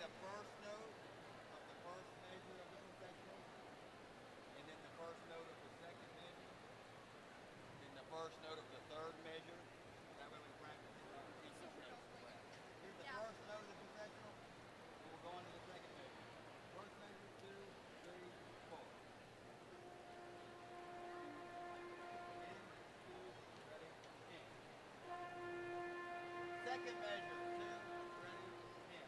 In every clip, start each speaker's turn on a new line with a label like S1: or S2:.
S1: the first note of the first measure of the sectional, and then the first note of the second measure, then the first note of the third measure. That way we practice it and repeat these notes as well. Here's the first note of the sectional, and we'll go on to the second measure. First measure, 2, 3, 4. In, 2, ready, in. Second measure, 2, ready, in.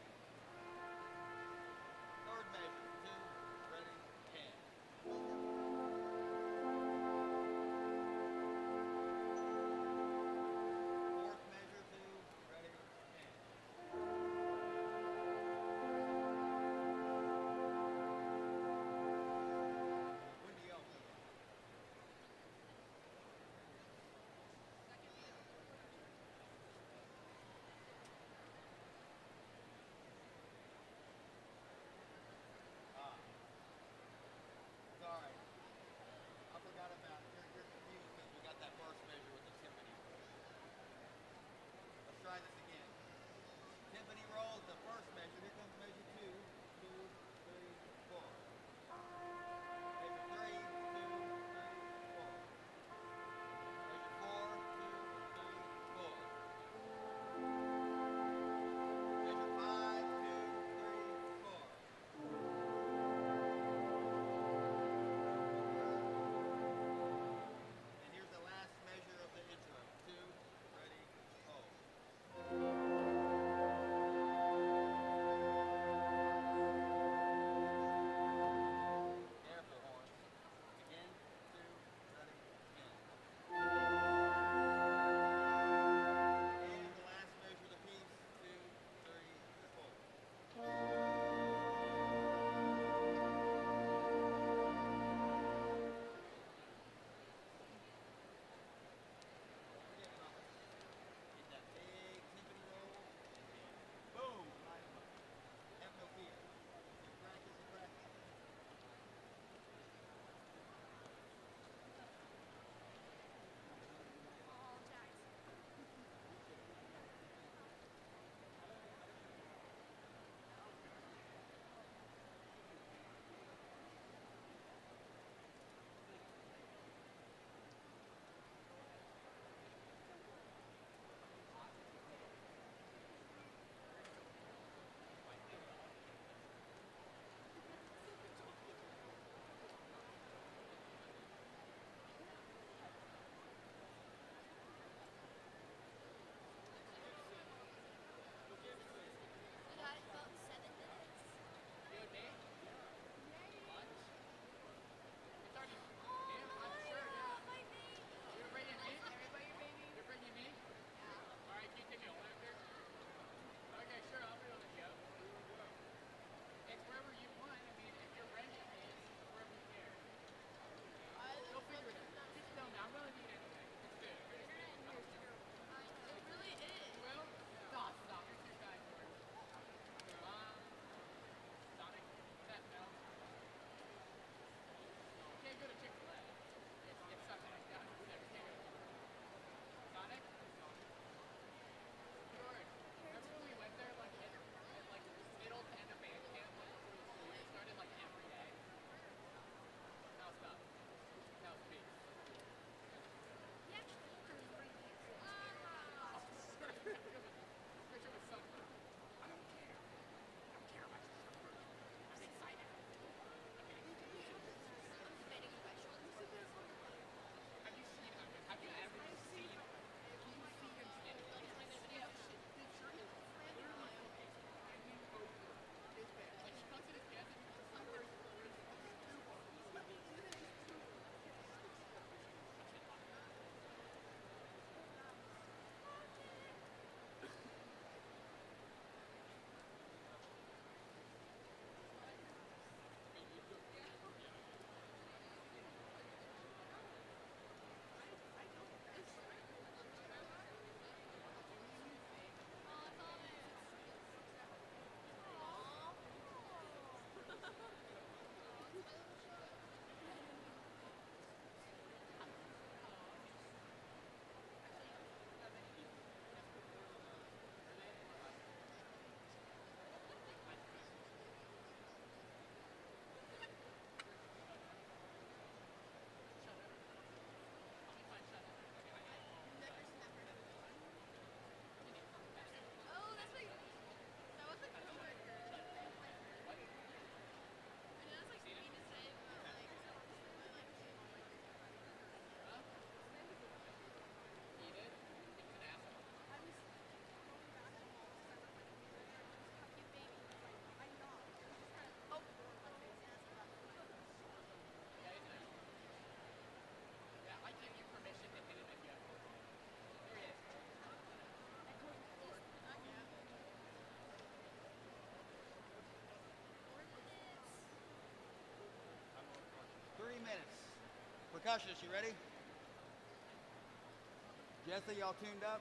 S1: percussionist, you ready? Jesse, y'all tuned up?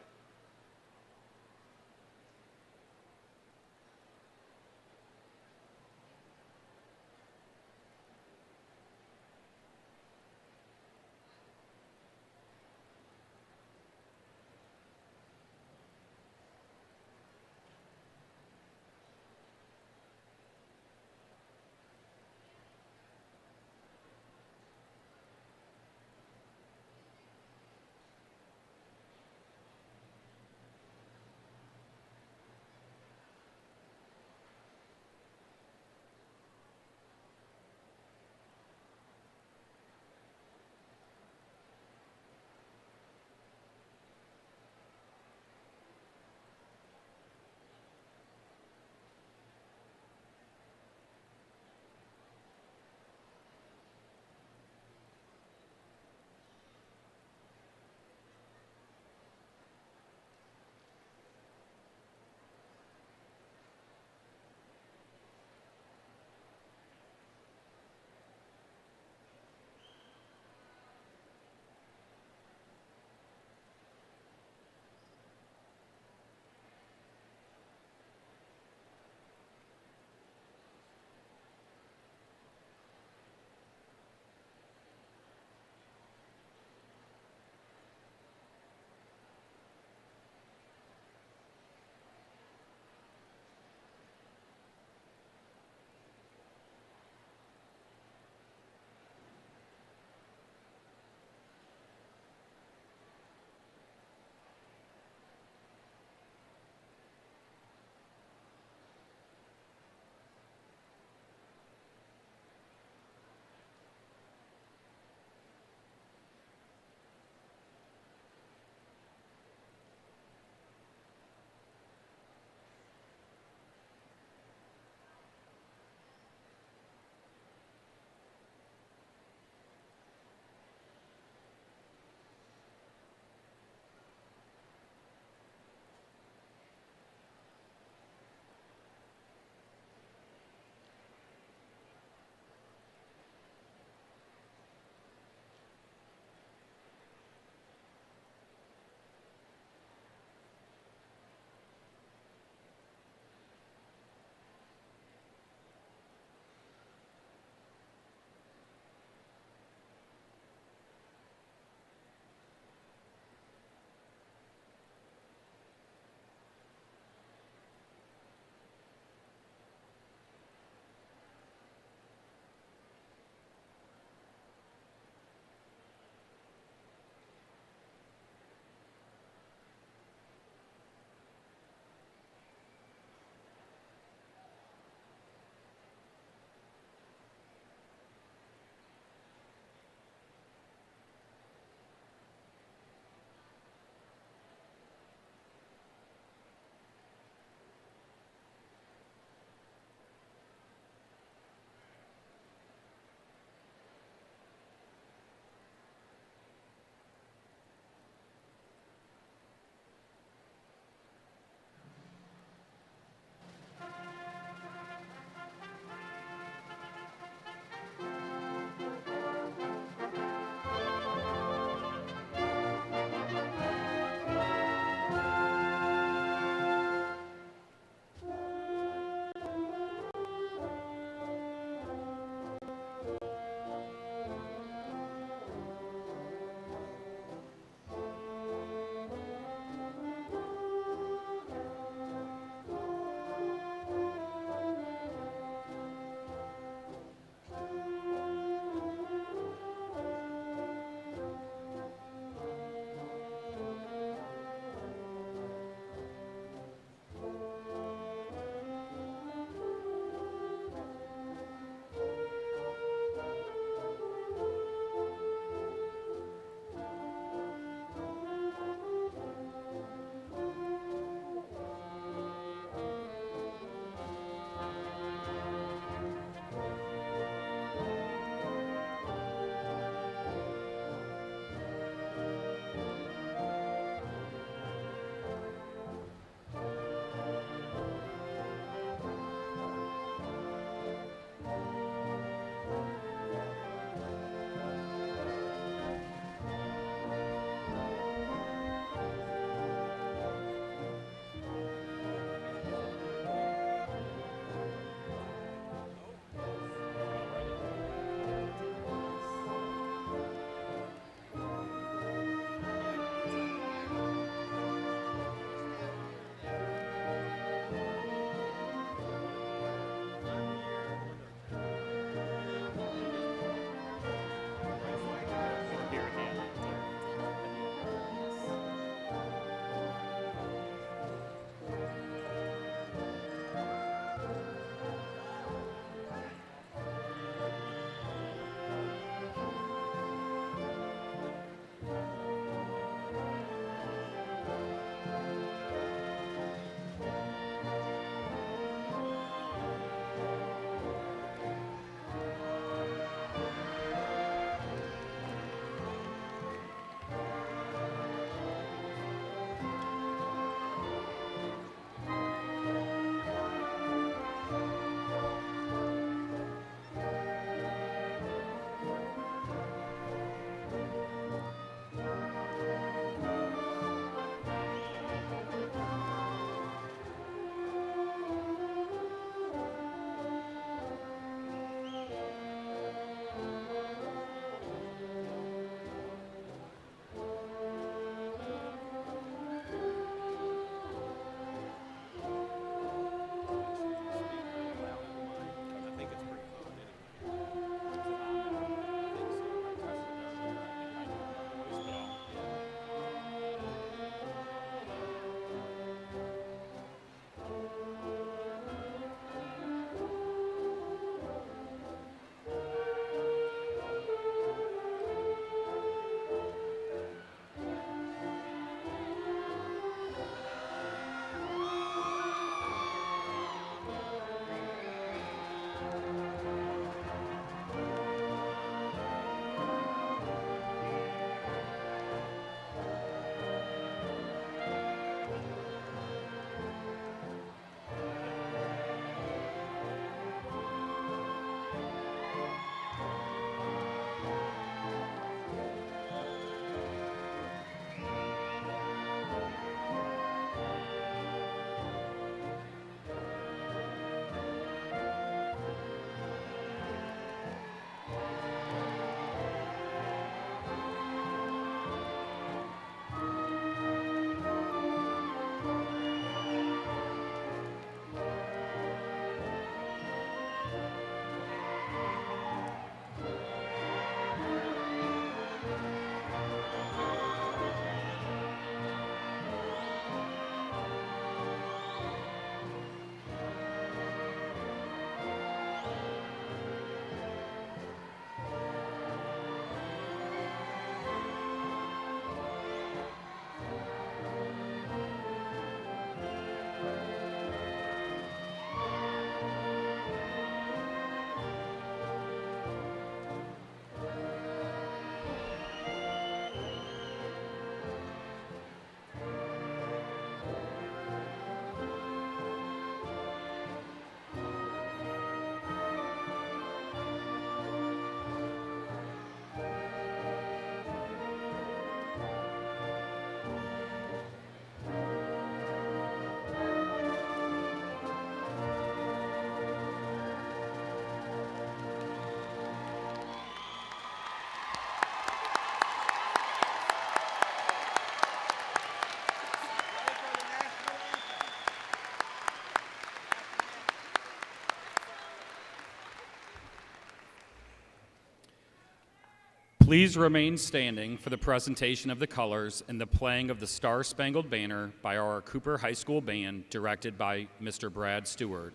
S2: Please remain standing for the presentation of the colors and the playing of the Star-Spangled Banner by our Cooper High School Band, directed by Mr. Brad Stewart.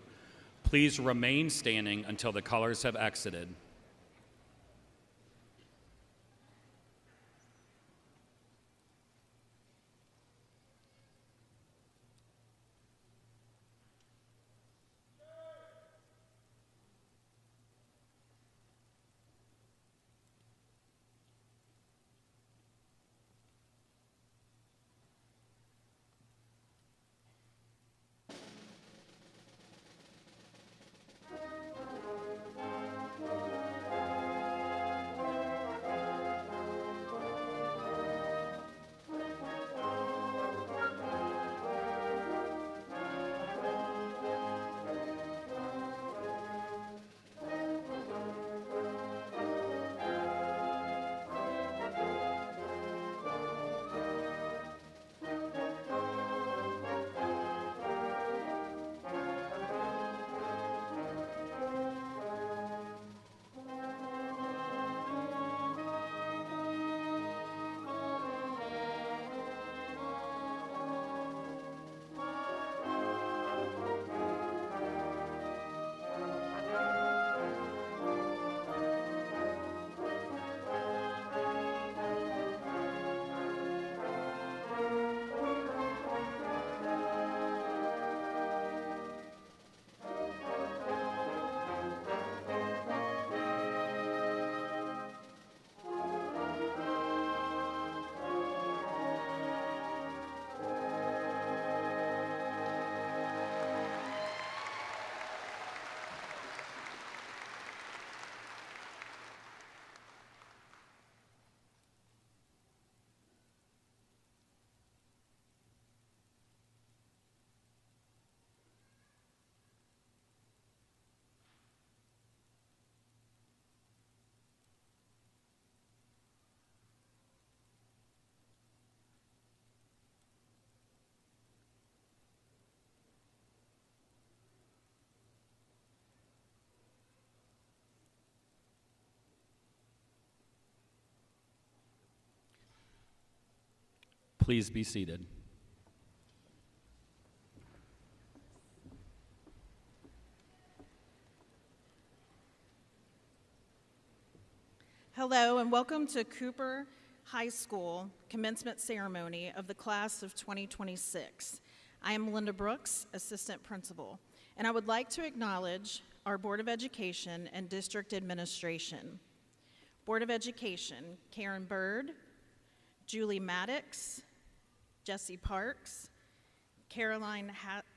S2: Please remain standing until the colors have exited. Please be seated.
S3: Hello and welcome to Cooper High School commencement ceremony of the class of 2026. I am Linda Brooks, Assistant Principal, and I would like to acknowledge our Board of Education and District Administration. Board of Education, Karen Bird, Julie Maddox, Jesse Parks, Caroline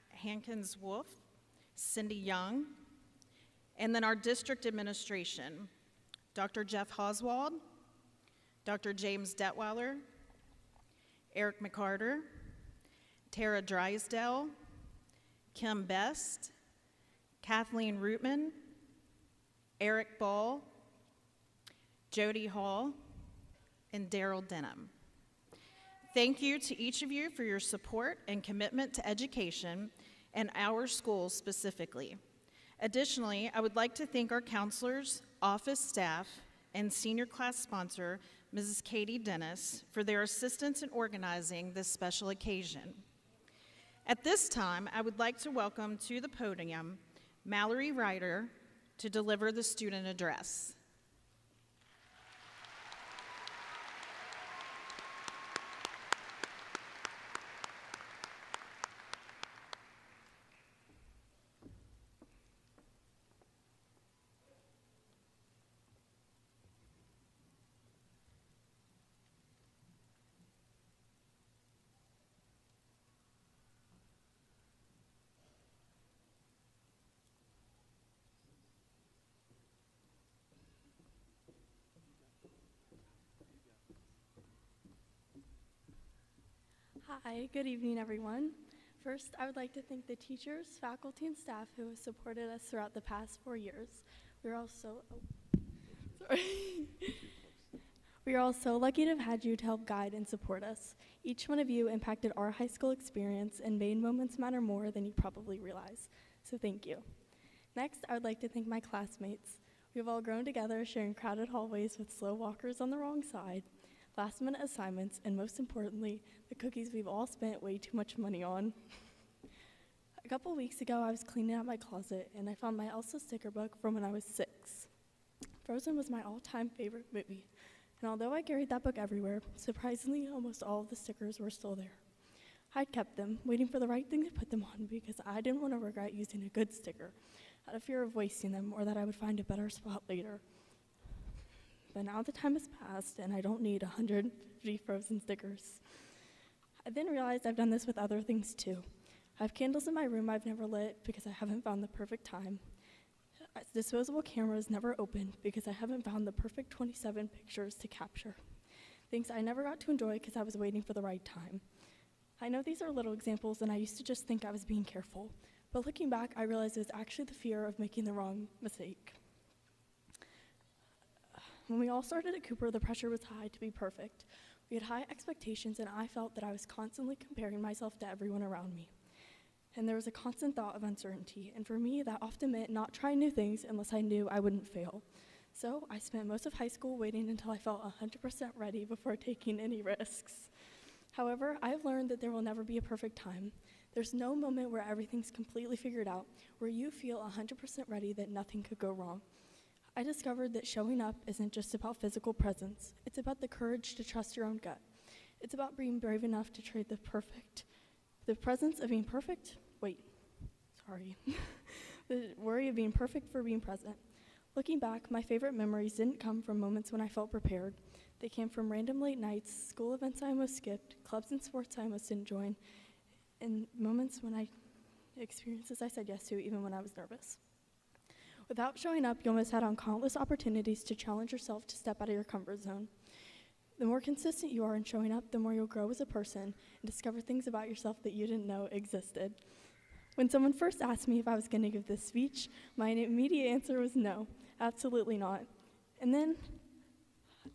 S3: Hankins-Wolf, Cindy Young, and then our District Administration, Dr. Jeff Oswald, Dr. James Detweiler, Eric McCarter, Tara Drysdale, Kim Best, Kathleen Rootman, Eric Ball, Jody Hall, and Daryl Denham. Thank you to each of you for your support and commitment to education and our schools specifically. Additionally, I would like to thank our counselors, office staff, and senior class sponsor, Mrs. Katie Dennis, for their assistance in organizing this special occasion. At this time, I would like to welcome to the podium Mallory Ryder to deliver the student address.
S4: Hi, good evening, everyone. First, I would like to thank the teachers, faculty, and staff who have supported us throughout the past 4 years. We are all so lucky to have had you to help guide and support us. Each one of you impacted our high school experience and made moments matter more than you probably realize. So thank you. Next, I would like to thank my classmates. We've all grown together, sharing crowded hallways with slow walkers on the wrong side, last-minute assignments, and most importantly, the cookies we've all spent way too much money on. A couple weeks ago, I was cleaning out my closet, and I found my Elsa sticker book from when I was 6. Frozen was my all-time favorite movie, and although I carried that book everywhere, surprisingly, almost all of the stickers were still there. I'd kept them, waiting for the right thing to put them on because I didn't want to regret using a good sticker, out of fear of wasting them or that I would find a better spot later. But now the time has passed, and I don't need 150 Frozen stickers. I then realized I've done this with other things too. I have candles in my room I've never lit because I haven't found the perfect time. Disposable cameras never opened because I haven't found the perfect 27 pictures to capture. Things I never got to enjoy because I was waiting for the right time. I know these are little examples, and I used to just think I was being careful. But looking back, I realized it was actually the fear of making the wrong mistake. When we all started at Cooper, the pressure was high to be perfect. We had high expectations, and I felt that I was constantly comparing myself to everyone around me. And there was a constant thought of uncertainty, and for me, that often meant not trying new things unless I knew I wouldn't fail. So I spent most of high school waiting until I felt 100% ready before taking any risks. However, I've learned that there will never be a perfect time. There's no moment where everything's completely figured out, where you feel 100% ready that nothing could go wrong. I discovered that showing up isn't just about physical presence. It's about the courage to trust your own gut. It's about being brave enough to trade the presence of being perfect, the worry of being perfect for being present. Looking back, my favorite memories didn't come from moments when I felt prepared. They came from random late nights, school events I almost skipped, clubs and sports I almost didn't join, and experiences I said yes to even when I was nervous. Without showing up, you'll miss out on countless opportunities to challenge yourself to step out of your comfort zone. The more consistent you are in showing up, the more you'll grow as a person and discover things about yourself that you didn't know existed. When someone first asked me if I was going to give this speech, my immediate answer was no, absolutely not. And then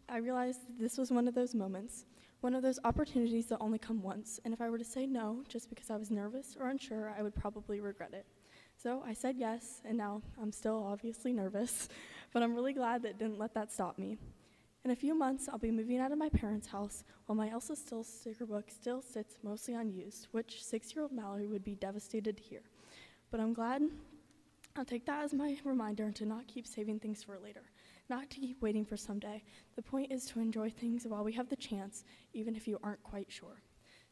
S4: I realized that this was one of those moments, one of those opportunities that only come once, and if I were to say no just because I was nervous or unsure, I would probably regret it. So I said yes, and now I'm still obviously nervous, but I'm really glad that didn't let that stop me. In a few months, I'll be moving out of my parents' house while my Elsa Still sticker book still sits mostly unused, which 6-year-old Mallory would be devastated to hear. But I'm glad I'll take that as my reminder to not keep saving things for later, not to keep waiting for someday. The point is to enjoy things while we have the chance, even if you aren't quite sure.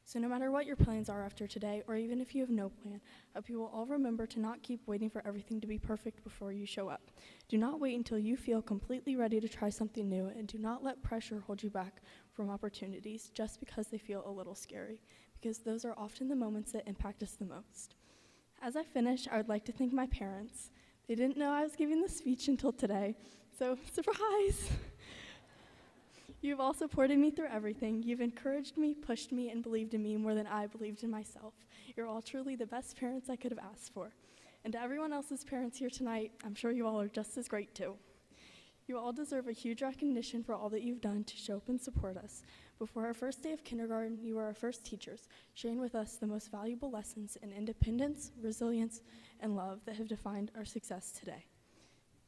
S4: So no matter what your plans are after today, or even if you have no plan, I hope you will all remember to not keep waiting for everything to be perfect before you show up. Do not wait until you feel completely ready to try something new, and do not let pressure hold you back from opportunities just because they feel a little scary, because those are often the moments that impact us the most. As I finish, I would like to thank my parents. They didn't know I was giving this speech until today, so surprise! You've all supported me through everything. You've encouraged me, pushed me, and believed in me more than I believed in myself. You're all truly the best parents I could have asked for. And to everyone else's parents here tonight, I'm sure you all are just as great too. You all deserve a huge recognition for all that you've done to show up and support us. Before our first day of kindergarten, you were our first teachers, sharing with us the most valuable lessons in independence, resilience, and love that have defined our success today.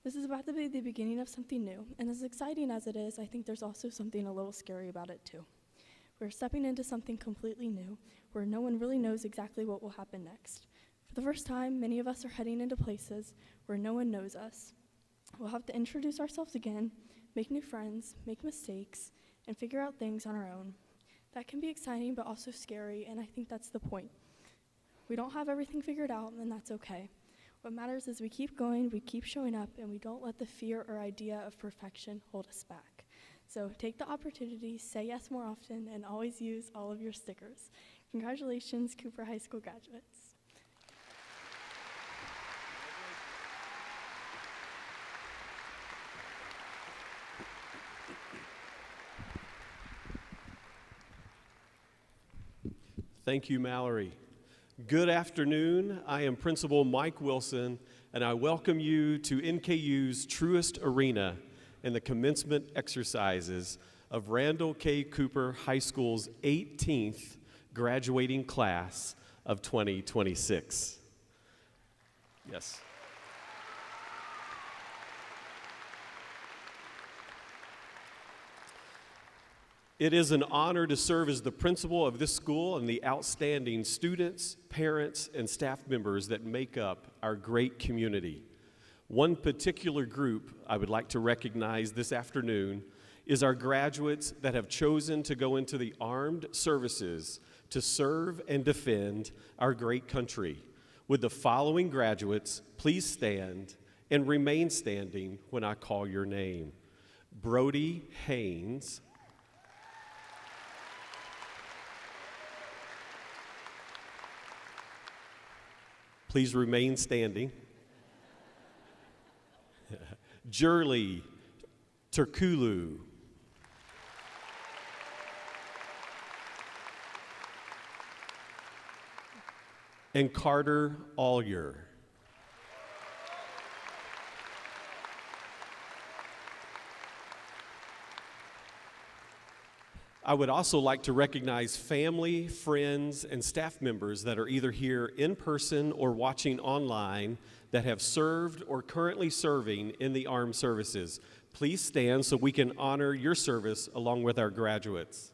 S4: This is about to be the beginning of something new, and as exciting as it is, I think there's also something a little scary about it too. We're stepping into something completely new, where no one really knows exactly what will happen next. For the first time, many of us are heading into places where no one knows us. We'll have to introduce ourselves again, make new friends, make mistakes, and figure out things on our own. That can be exciting, but also scary, and I think that's the point. We don't have everything figured out, and that's okay. What matters is we keep going, we keep showing up, and we don't let the fear or idea of perfection hold us back. So take the opportunity, say yes more often, and always use all of your stickers. Congratulations, Cooper High School graduates.
S5: Thank you, Mallory. Good afternoon. I am Principal Mike Wilson, and I welcome you to NKU's truest arena in the commencement exercises of Randall K. Cooper High School's 18th graduating class of 2026. Yes. It is an honor to serve as the principal of this school and the outstanding students, parents, and staff members that make up our great community. One particular group I would like to recognize this afternoon is our graduates that have chosen to go into the armed services to serve and defend our great country. Would the following graduates please stand and remain standing when I call your name? Brody Haynes, please remain standing. Jurley Turkulu, and Carter Allyer. I would also like to recognize family, friends, and staff members that are either here in person or watching online that have served or currently serving in the armed services. Please stand so we can honor your service along with our graduates.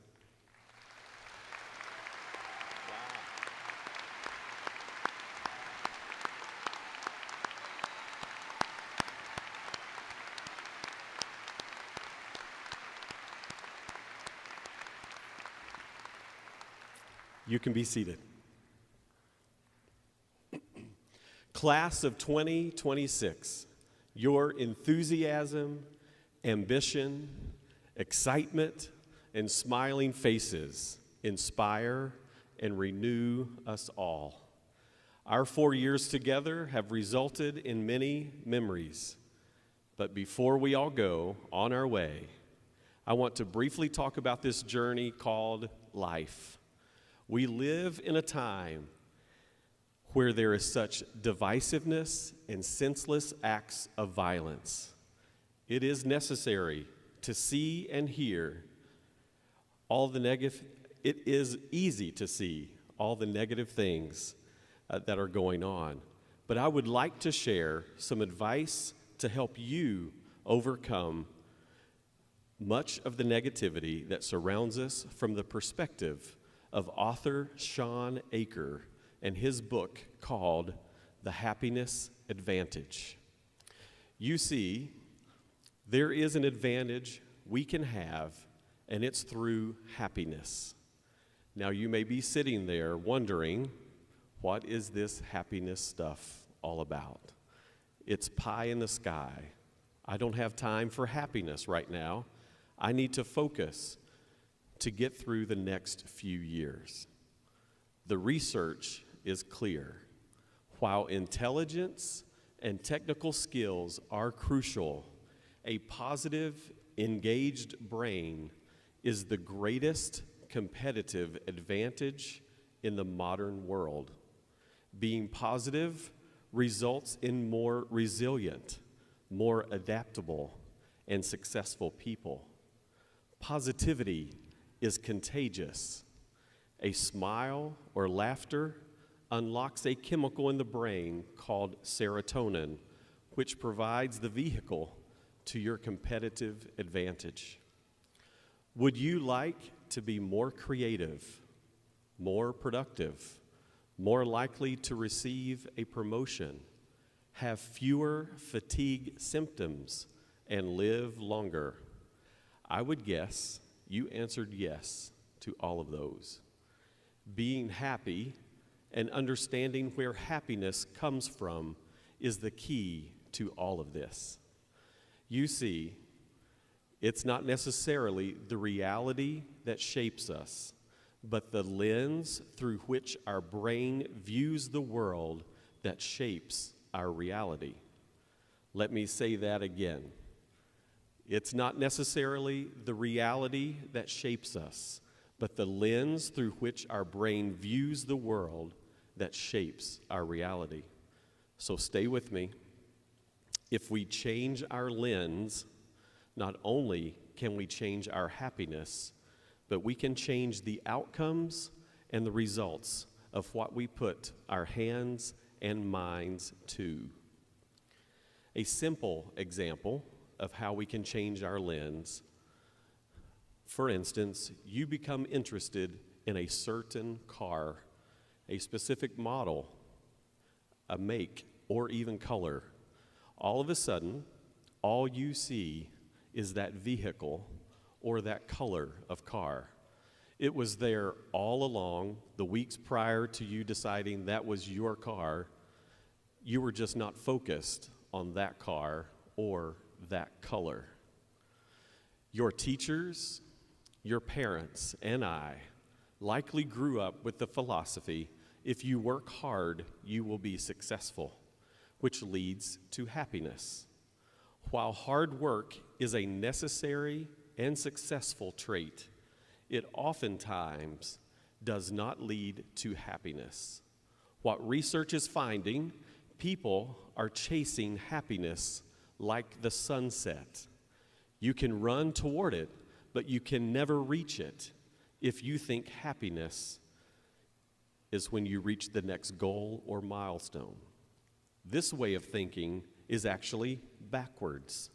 S5: You can be seated. Class of 2026, your enthusiasm, ambition, excitement, and smiling faces inspire and renew us all. Our 4 years together have resulted in many memories. But before we all go on our way, I want to briefly talk about this journey called life. We live in a time where there is such divisiveness and senseless acts of violence. It is necessary to see and hear all the negative. It is easy to see all the negative things that are going on. But I would like to share some advice to help you overcome much of the negativity that surrounds us from the perspective of author Sean Aker and his book called The Happiness Advantage. You see, there is an advantage we can have, and it's through happiness. Now, you may be sitting there wondering, what is this happiness stuff all about? It's pie in the sky. I don't have time for happiness right now. I need to focus to get through the next few years. The research is clear. While intelligence and technical skills are crucial, a positive, engaged brain is the greatest competitive advantage in the modern world. Being positive results in more resilient, more adaptable, and successful people. Positivity is contagious. A smile or laughter unlocks a chemical in the brain called serotonin, which provides the vehicle to your competitive advantage. Would you like to be more creative, more productive, more likely to receive a promotion, have fewer fatigue symptoms, and live longer? I would guess you answered yes to all of those. Being happy and understanding where happiness comes from is the key to all of this. You see, it's not necessarily the reality that shapes us, but the lens through which our brain views the world that shapes our reality. Let me say that again. It's not necessarily the reality that shapes us, but the lens through which our brain views the world that shapes our reality. So stay with me. If we change our lens, not only can we change our happiness, but we can change the outcomes and the results of what we put our hands and minds to. A simple example of how we can change our lens. For instance, you become interested in a certain car, a specific model, a make, or even color. All of a sudden, all you see is that vehicle or that color of car. It was there all along, the weeks prior to you deciding that was your car. You were just not focused on that car or that color. Your teachers, your parents, and I likely grew up with the philosophy, if you work hard, you will be successful, which leads to happiness. While hard work is a necessary and successful trait, it oftentimes does not lead to happiness. What research is finding, people are chasing happiness like the sunset. You can run toward it, but you can never reach it if you think happiness is when you reach the next goal or milestone. This way of thinking is actually backwards.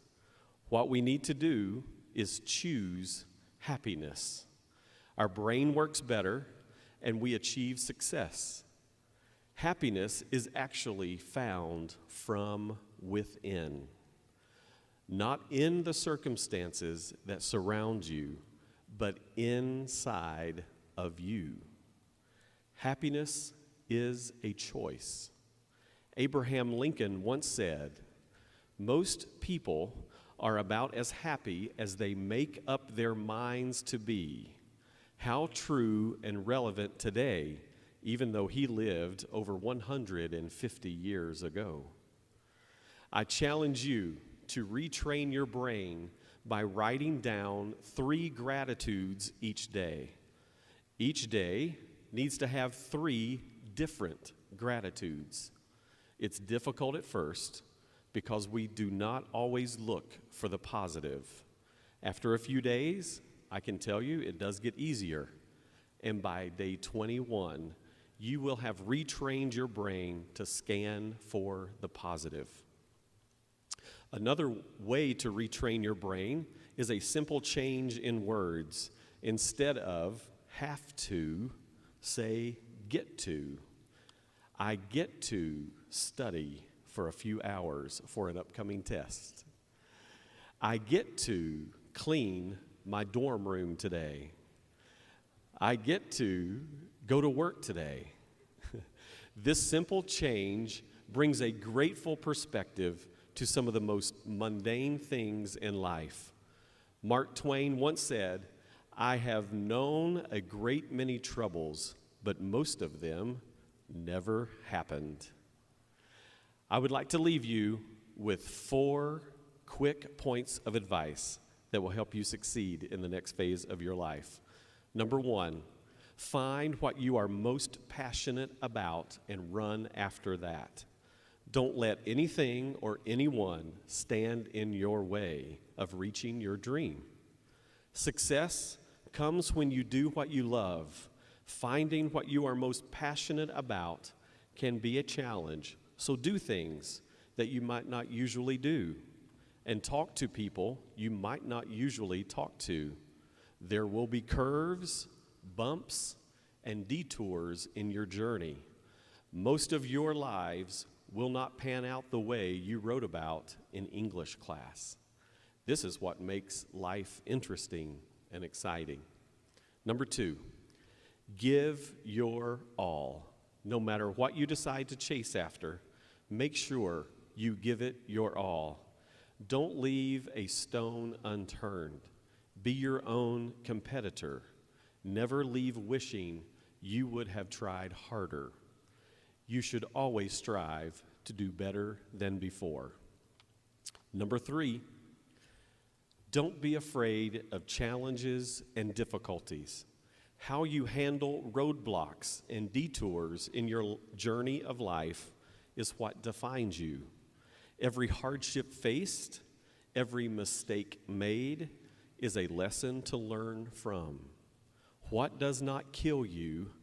S5: What we need to do is choose happiness. Our brain works better and we achieve success. Happiness is actually found from within, not in the circumstances that surround you, but inside of you. Happiness is a choice. Abraham Lincoln once said, "Most people are about as happy as they make up their minds to be." How true and relevant today, even though he lived over 150 years ago. I challenge you to retrain your brain by writing down 3 gratitudes each day. Each day needs to have 3 different gratitudes. It's difficult at first because we do not always look for the positive. After a few days, I can tell you it does get easier. And by day 21, you will have retrained your brain to scan for the positive. Another way to retrain your brain is a simple change in words. Instead of have to, say get to. I get to study for a few hours for an upcoming test. I get to clean my dorm room today. I get to go to work today. This simple change brings a grateful perspective to some of the most mundane things in life. Mark Twain once said, "I have known a great many troubles, but most of them never happened." I would like to leave you with 4 quick points of advice that will help you succeed in the next phase of your life. Number 1, find what you are most passionate about and run after that. Don't let anything or anyone stand in your way of reaching your dream. Success comes when you do what you love. Finding what you are most passionate about can be a challenge, so do things that you might not usually do, and talk to people you might not usually talk to. There will be curves, bumps, and detours in your journey. Most of your lives will not pan out the way you wrote about in English class. This is what makes life interesting and exciting. Number 2, give your all. No matter what you decide to chase after, make sure you give it your all. Don't leave a stone unturned. Be your own competitor. Never leave wishing you would have tried harder. You should always strive to do better than before. Number 3, don't be afraid of challenges and difficulties. How you handle roadblocks and detours in your journey of life is what defines you. Every hardship faced, every mistake made is a lesson to learn from. What does not kill you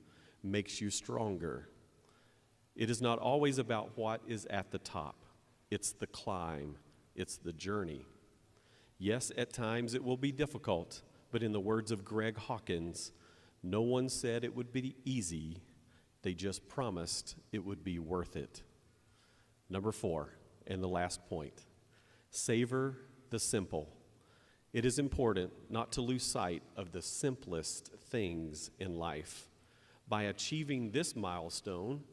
S5: makes you stronger. It is not always about what is at the top. It's the climb. It's the journey. Yes, at times it will be difficult, but in the words of Greg Hawkins, no one said it would be easy, they just promised it would be worth it. Number 4, and the last point, savor the simple. It is important not to lose sight of the simplest things in life. By achieving this milestone,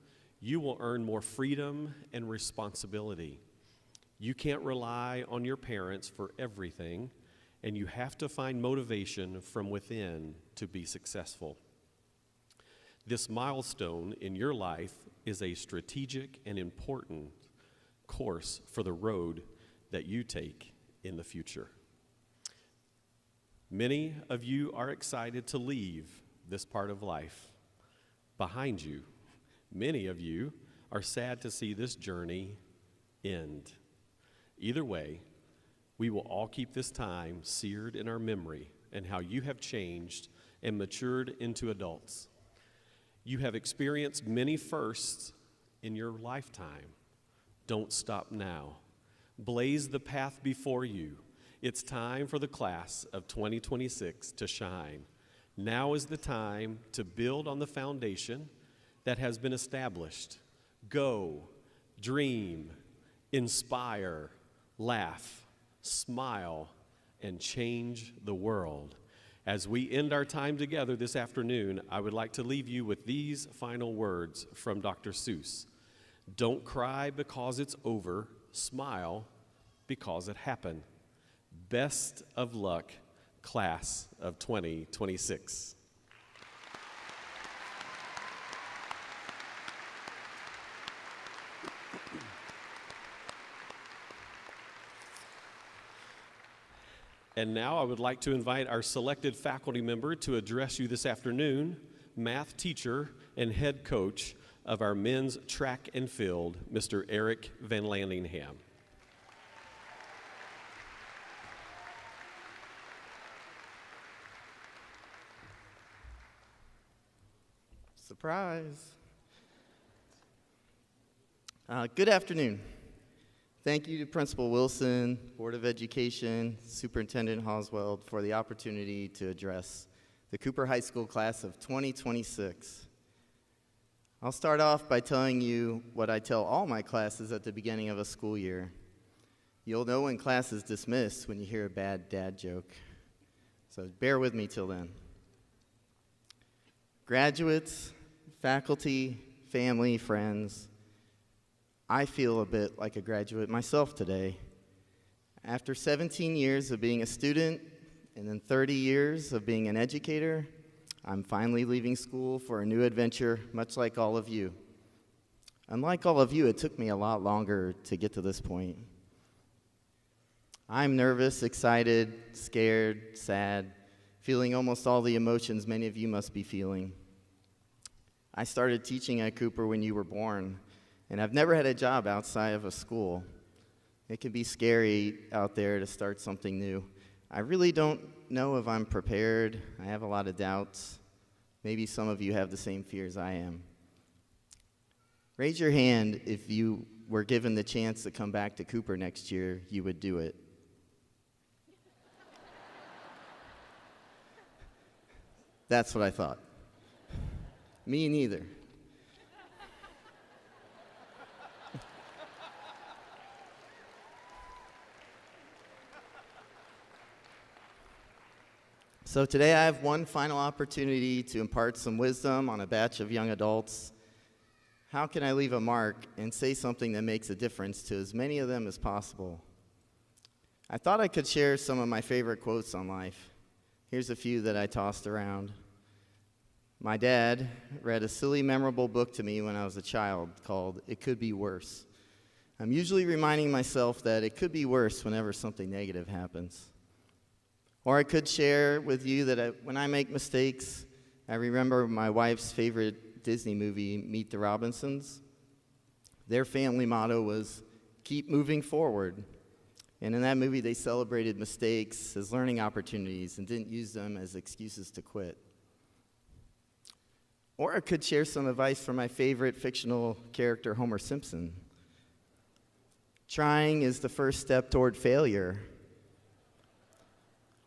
S5: you will earn more freedom and responsibility. You can't rely on your parents for everything, and you have to find motivation from within to be successful. This milestone in your life is a strategic and important course for the road that you take in the future. Many of you are excited to leave this part of life behind you. Many of you are sad to see this journey end. Either way, we will all keep this time seared in our memory and how you have changed and matured into adults. You have experienced many firsts in your lifetime. Don't stop now. Blaze the path before you. It's time for the class of 2026 to shine. Now is the time to build on the foundation that has been established. Go, dream, inspire, laugh, smile, and change the world. As we end our time together this afternoon, I would like to leave you with these final words from Dr. Seuss. Don't cry because it's over, smile because it happened. Best of luck, class of 2026. And now I would like to invite our selected faculty member to address you this afternoon, math teacher and head coach of our men's track and field, Mr. Eric Van Landingham.
S6: Surprise. Good afternoon. Thank you to Principal Wilson, Board of Education, Superintendent Hosweld for the opportunity to address the Cooper High School class of 2026. I'll start off by telling you what I tell all my classes at the beginning of a school year. You'll know when class is dismissed when you hear a bad dad joke. So bear with me till then. Graduates, faculty, family, friends, I feel a bit like a graduate myself today. After 17 years of being a student and then 30 years of being an educator, I'm finally leaving school for a new adventure, much like all of you. Unlike all of you, it took me a lot longer to get to this point. I'm nervous, excited, scared, sad, feeling almost all the emotions many of you must be feeling. I started teaching at Cooper when you were born, and I've never had a job outside of a school. It can be scary out there to start something new. I really don't know if I'm prepared. I have a lot of doubts. Maybe some of you have the same fears I am. Raise your hand if you were given the chance to come back to Cooper next year, you would do it. That's what I thought. Me neither. So today I have one final opportunity to impart some wisdom on a batch of young adults. How can I leave a mark and say something that makes a difference to as many of them as possible? I thought I could share some of my favorite quotes on life. Here's a few that I tossed around. My dad read a silly, memorable book to me when I was a child called It Could Be Worse. I'm usually reminding myself that it could be worse whenever something negative happens. Or I could share with you that when I make mistakes, I remember my wife's favorite Disney movie, Meet the Robinsons. Their family motto was, keep moving forward. And in that movie, they celebrated mistakes as learning opportunities and didn't use them as excuses to quit. Or I could share some advice from my favorite fictional character, Homer Simpson. Trying is the first step toward failure.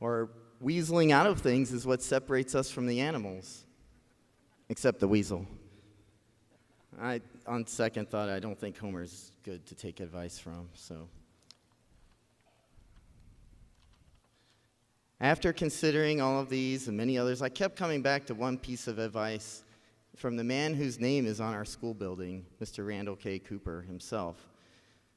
S6: Or Weaseling out of things is what separates us from the animals, except the weasel. On second thought, I don't think Homer's good to take advice from, so. After considering all of these and many others, I kept coming back to one piece of advice from the man whose name is on our school building, Mr. Randall K. Cooper himself,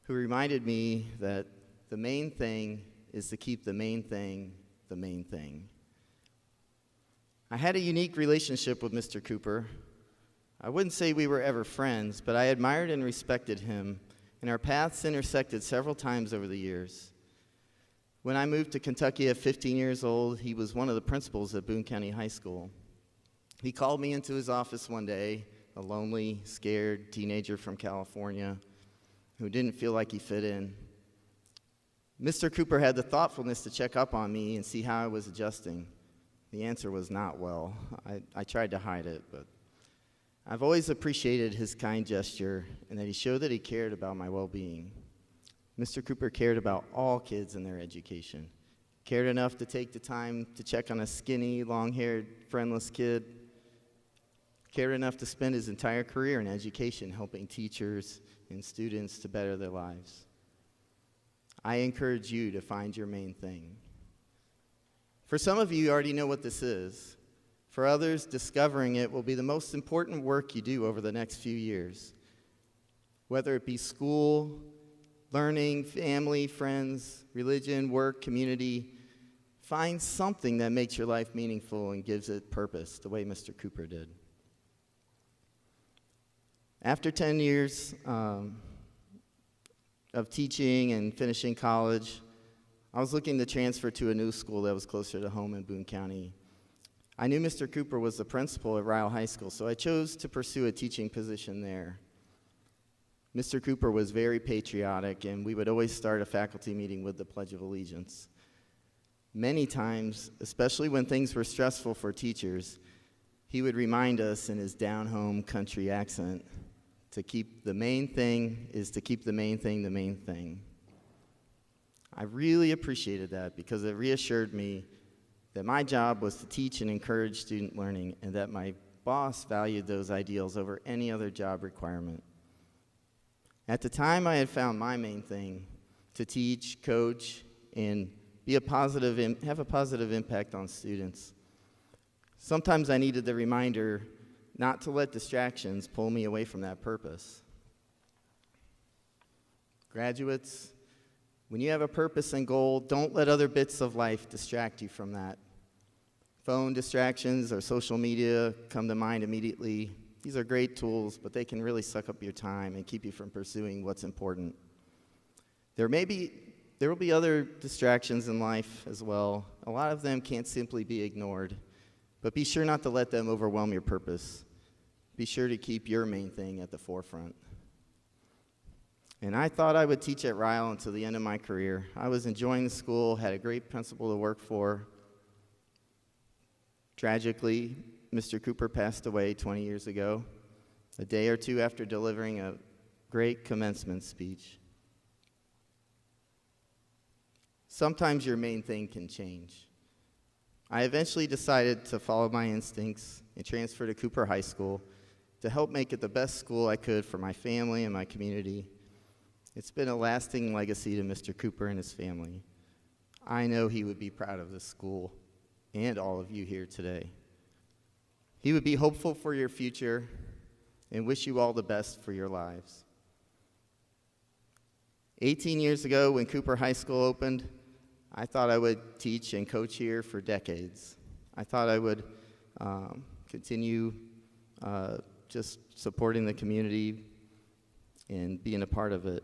S6: who reminded me that the main thing is to keep the main thing the main thing. I had a unique relationship with Mr. Cooper. I wouldn't say we were ever friends, but I admired and respected him, and our paths intersected several times over the years. When I moved to Kentucky at 15 years old, he was one of the principals at Boone County High School. He called me into his office one day, a lonely, scared teenager from California who didn't feel like he fit in. Mr. Cooper had the thoughtfulness to check up on me and see how I was adjusting. The answer was not well. I tried to hide it, but I've always appreciated his kind gesture and that he showed that he cared about my well-being. Mr. Cooper cared about all kids and their education. Cared enough to take the time to check on a skinny, long-haired, friendless kid. Cared enough to spend his entire career in education helping teachers and students to better their lives. I encourage you to find your main thing. For some of you, you already know what this is. For others, discovering it will be the most important work you do over the next few years. Whether it be school, learning, family, friends, religion, work, community, find something that makes your life meaningful and gives it purpose, the way Mr. Cooper did. After 10 years of teaching and finishing college, I was looking to transfer to a new school that was closer to home in Boone County. I knew Mr. Cooper was the principal at Randall High School, so I chose to pursue a teaching position there. Mr. Cooper was very patriotic, and we would always start a faculty meeting with the Pledge of Allegiance. Many times, especially when things were stressful for teachers, he would remind us in his down-home country accent to keep the main thing is to keep the main thing the main thing. I really appreciated that because it reassured me that my job was to teach and encourage student learning and that my boss valued those ideals over any other job requirement. At the time, I had found my main thing, to teach, coach, and have a positive impact on students. Sometimes I needed the reminder not to let distractions pull me away from that purpose. Graduates, when you have a purpose and goal, don't let other bits of life distract you from that. Phone distractions or social media come to mind immediately. These are great tools, but they can really suck up your time and keep you from pursuing what's important. There will be other distractions in life as well. A lot of them can't simply be ignored, but be sure not to let them overwhelm your purpose. Be sure to keep your main thing at the forefront. And I thought I would teach at Ryle until the end of my career. I was enjoying the school, had a great principal to work for. Tragically, Mr. Cooper passed away 20 years ago, a day or two after delivering a great commencement speech. Sometimes your main thing can change. I eventually decided to follow my instincts and transfer to Cooper High School to help make it the best school I could for my family and my community. It's been a lasting legacy to Mr. Cooper and his family. I know he would be proud of this school and all of you here today. He would be hopeful for your future and wish you all the best for your lives. 18 years ago, when Cooper High School opened, I thought I would teach and coach here for decades. I thought I would continue just supporting the community and being a part of it.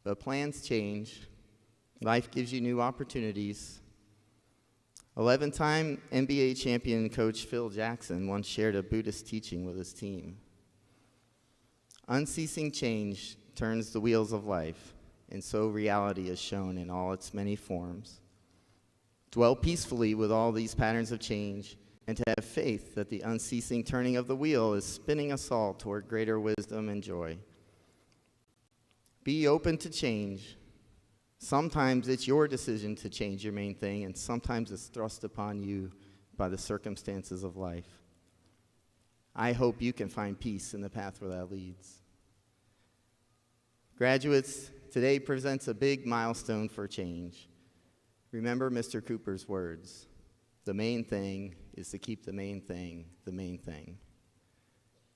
S6: But plans change. Life gives you new opportunities. 11-time NBA champion coach Phil Jackson once shared a Buddhist teaching with his team. Unceasing change turns the wheels of life, and so reality is shown in all its many forms. Dwell peacefully with all these patterns of change, and to have faith that the unceasing turning of the wheel is spinning us all toward greater wisdom and joy. Be open to change. Sometimes it's your decision to change your main thing, and sometimes it's thrust upon you by the circumstances of life. I hope you can find peace in the path where that leads. Graduates, today presents a big milestone for change. Remember Mr. Cooper's words. The main thing is to keep the main thing the main thing.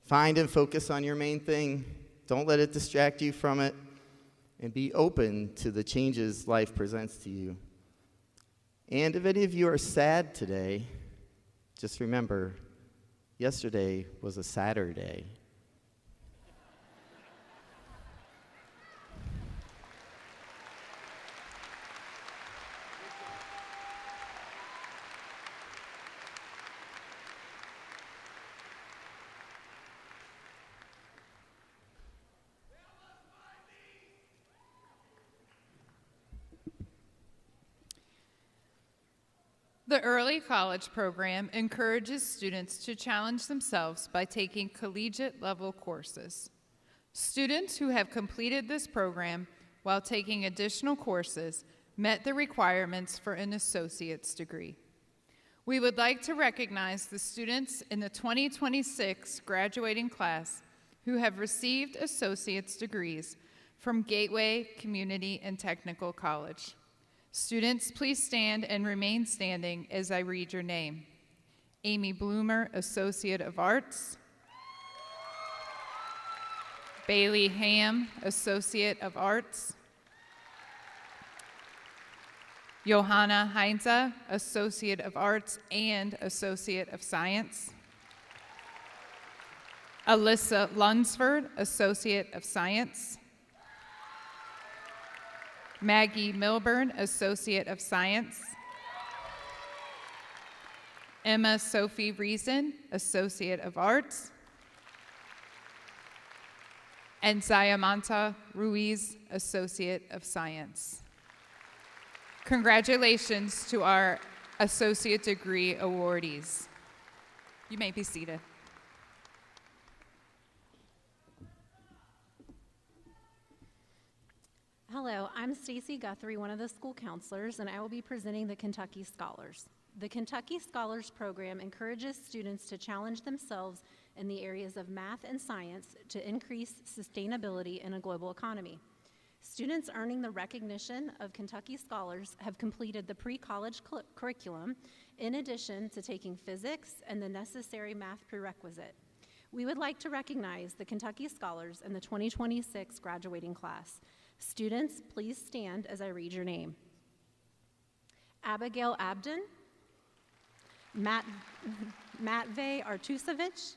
S6: Find and focus on your main thing. Don't let it distract you from it. And be open to the changes life presents to you. And if any of you are sad today, just remember, yesterday was a Saturday.
S7: The Early College program encourages students to challenge themselves by taking collegiate-level courses. Students who have completed this program while taking additional courses met the requirements for an associate's degree. We would like to recognize the students in the 2026 graduating class who have received associate's degrees from Gateway Community and Technical College. Students, please stand and remain standing as I read your name. Amy Bloomer, Associate of Arts. Bailey Ham, Associate of Arts. Johanna Heinze, Associate of Arts and Associate of Science. Alyssa Lunsford, Associate of Science. Maggie Milburn, Associate of Science. Emma Sophie Reason, Associate of Arts. And Zayamanta Ruiz, Associate of Science. Congratulations to our associate degree awardees. You may be seated.
S8: Hello, I'm Stacy Guthrie, one of the school counselors, and I will be presenting the Kentucky Scholars. The Kentucky Scholars Program encourages students to challenge themselves in the areas of math and science to increase sustainability in a global economy. Students earning the recognition of Kentucky Scholars have completed the pre-college curriculum in addition to taking physics and the necessary math prerequisite. We would like to recognize the Kentucky Scholars in the 2026 graduating class. Students, please stand as I read your name. Abigail Abden, Matvey Artusevich,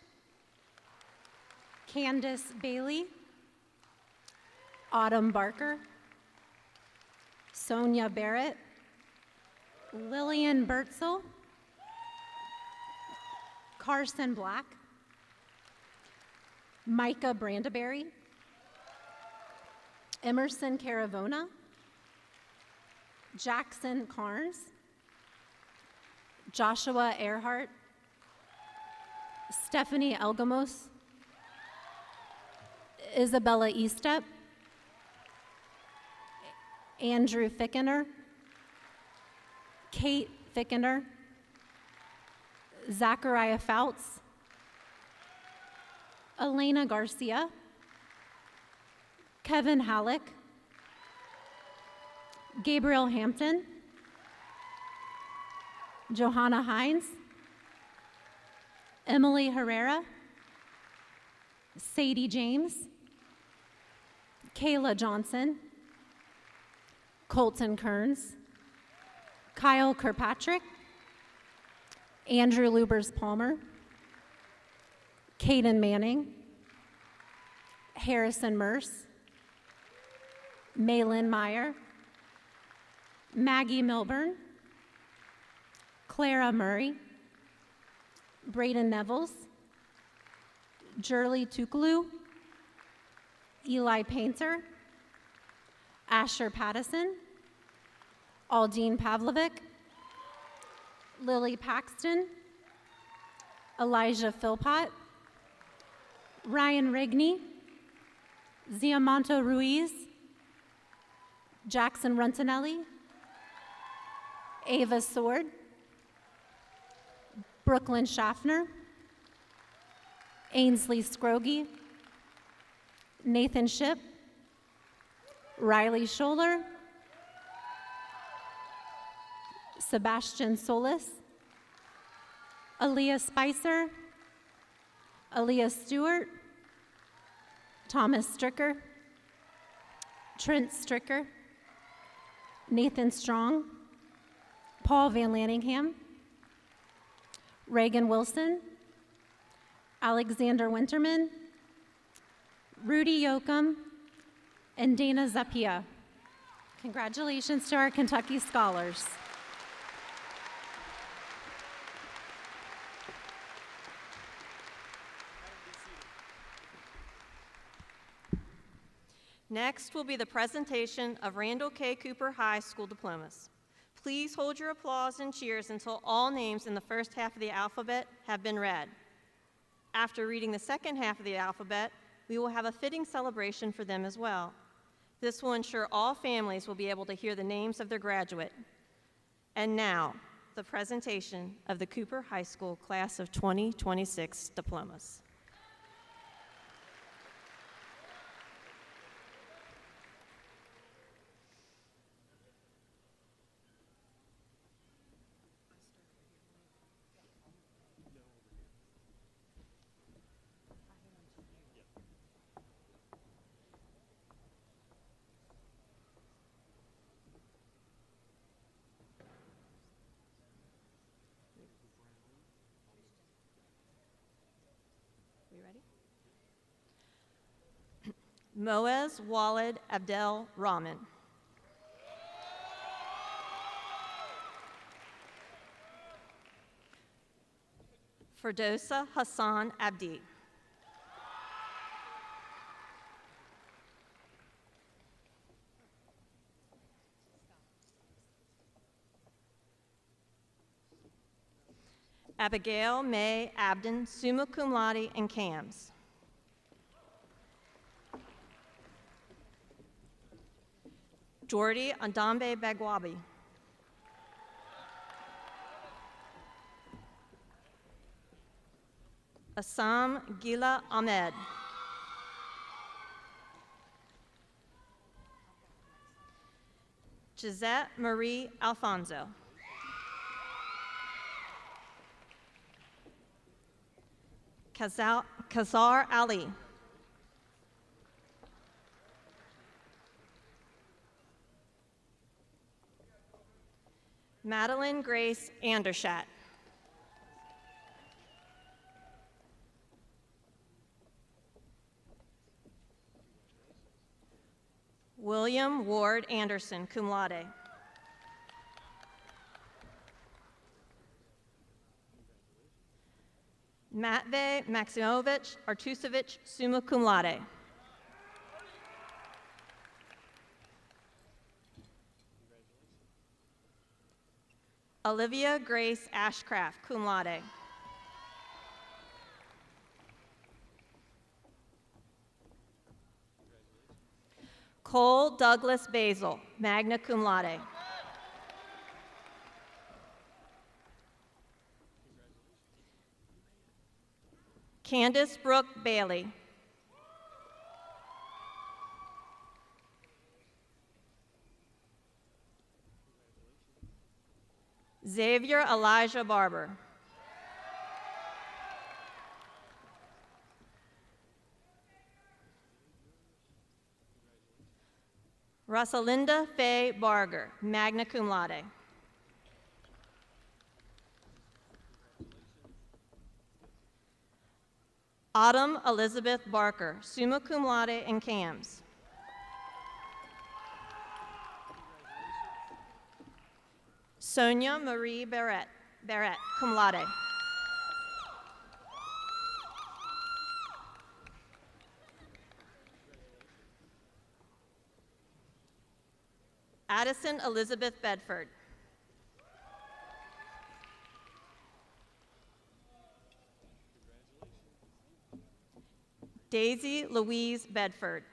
S8: Candace Bailey, Autumn Barker, Sonia Barrett, Lillian Bertzel, Carson Black, Micah Brandeberry, Emerson Caravona, Jackson Carnes, Joshua Earhart, Stephanie Elgamos, Isabella Estep, Andrew Fickener, Kate Fickener, Zachariah Fouts, Elena Garcia, Kevin Halleck, Gabriel Hampton, Johanna Hines, Emily Herrera, Sadie James, Kayla Johnson, Colton Kearns, Kyle Kirkpatrick, Andrew Lubers Palmer, Caden Manning, Harrison Merce, Maylin Meyer, Maggie Milburn, Clara Murray, Braden Nevels, Jurley Tuklu, Eli Painter, Asher Pattison, Aldine Pavlovic, Lily Paxton, Elijah Philpott, Ryan Rigney, Ziamonto Ruiz, Jackson Runtanelli, Ava Sword, Brooklyn Schaffner, Ainsley Scroggie, Nathan Ship, Riley Scholler, Sebastian Solis, Aaliyah Spicer, Aaliyah Stewart, Thomas Stricker, Trent Stricker, Nathan Strong, Paul Van Lanningham, Reagan Wilson, Alexander Winterman, Rudy Yoakum, and Dana Zappia. Congratulations to our Kentucky Scholars.
S9: Next will be the presentation of Randall K. Cooper High School diplomas. Please hold your applause and cheers until all names in the first half of the alphabet have been read. After reading the second half of the alphabet, we will have a fitting celebration for them as well. This will ensure all families will be able to hear the names of their graduate. And now, the presentation of the Cooper High School Class of 2026 diplomas. Moez Walid Abdel Rahman. Ferdosa Hassan Abdi. Abigail May Abden, summa cum laude and CAMS. Jordi Andambe Bagwabi. Assam Gila Ahmed. Gisette Marie Alfonso. Kazar Ali. Madeline Grace Andershat. William Ward Anderson, cum laude. Matvey Maximovich Artusevich, summa cum laude. Olivia Grace Ashcraft, cum laude. Cole Douglas Basil, magna cum laude. Candace Brooke Bailey. Xavier Elijah Barber. Rosalinda Faye Barger, magna cum laude. Autumn Elizabeth Barker, summa cum laude and CAMS. Sonia Marie Barrett, cum laude. Addison Elizabeth Bedford. Daisy Louise Bedford.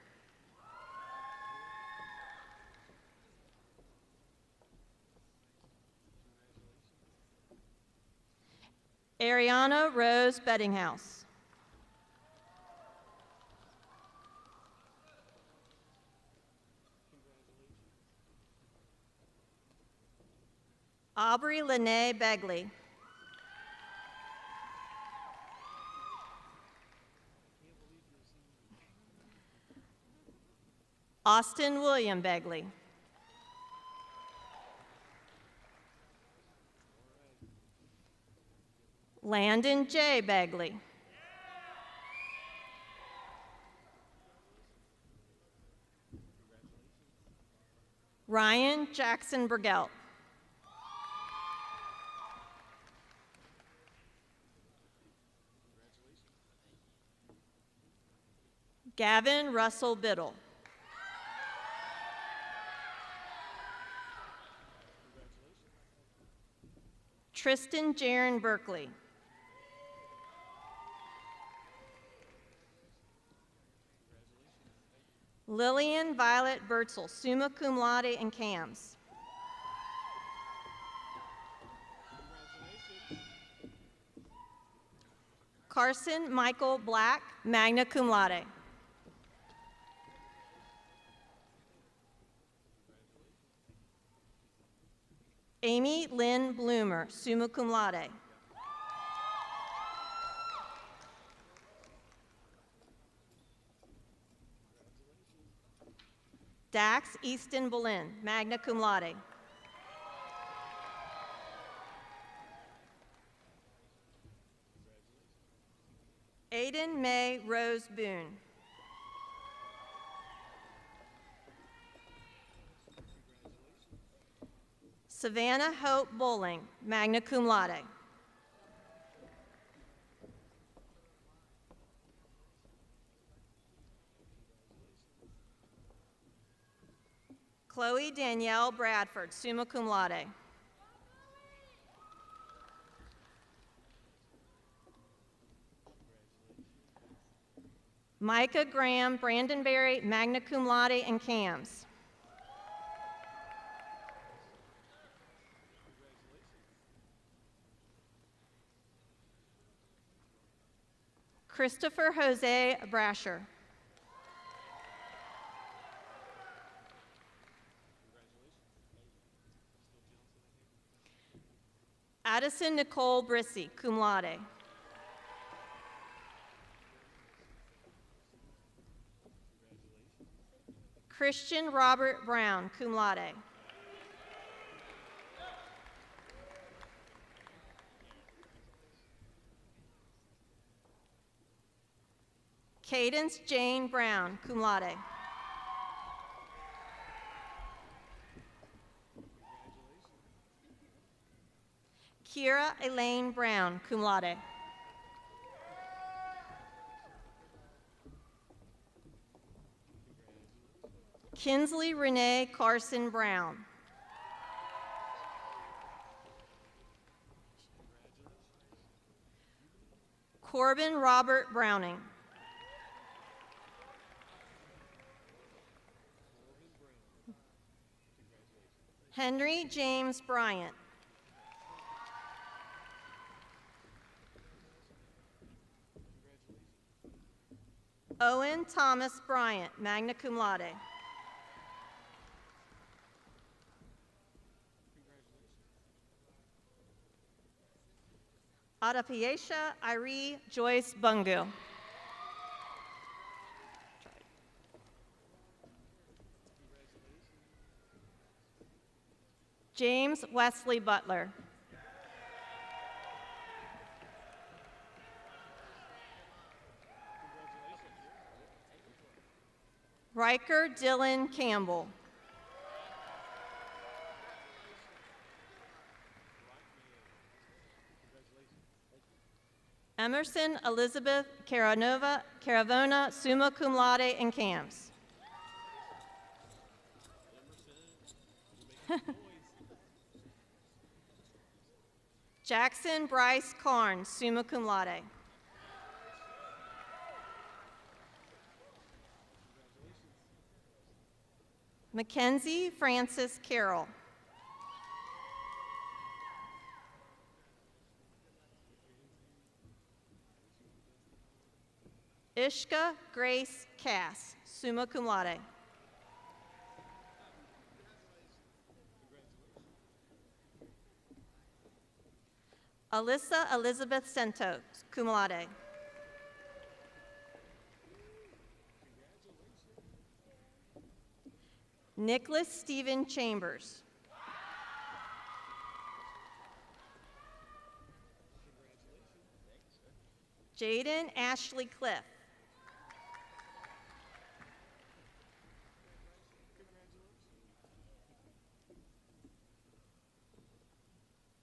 S9: Ariana Rose Beddinghouse. Aubrey Lene Begley. Austin William Begley. Landon J. Begley. Ryan Jackson Burgelt. Gavin Russell Biddle. Tristan Jaron Berkeley. Lillian Violet Bertzel, summa cum laude and cams. Carson Michael Black, magna cum laude. Amy Lynn Bloomer, summa cum laude. Dax Easton Boleyn, magna cum laude. Aiden May Rose Boone. Savannah Hope Bowling, magna cum laude. Chloe Danielle Bradford, summa cum laude. Micah Graham Brandenberry, magna cum laude and cams. Christopher Jose Brasher. Addison Nicole Brissy, cum laude. Christian Robert Brown, cum laude. Cadence Jane Brown, cum laude. Kira Elaine Brown, cum laude. Kinsley Renee Carson Brown. Corbin Robert Browning. Henry James Bryant. Owen Thomas Bryant, magna cum laude. Adapiesha Irie Joyce Bungu. James Wesley Butler. Riker Dylan Campbell. Emerson Elizabeth Caravona, summa cum laude and cams. Jackson Bryce Carnes, summa cum laude. Mackenzie Francis Carroll. Ishka Grace Cass, summa cum laude. Alyssa Elizabeth Santos, cum laude. Nicholas Stephen Chambers. Jaden Ashley Cliff.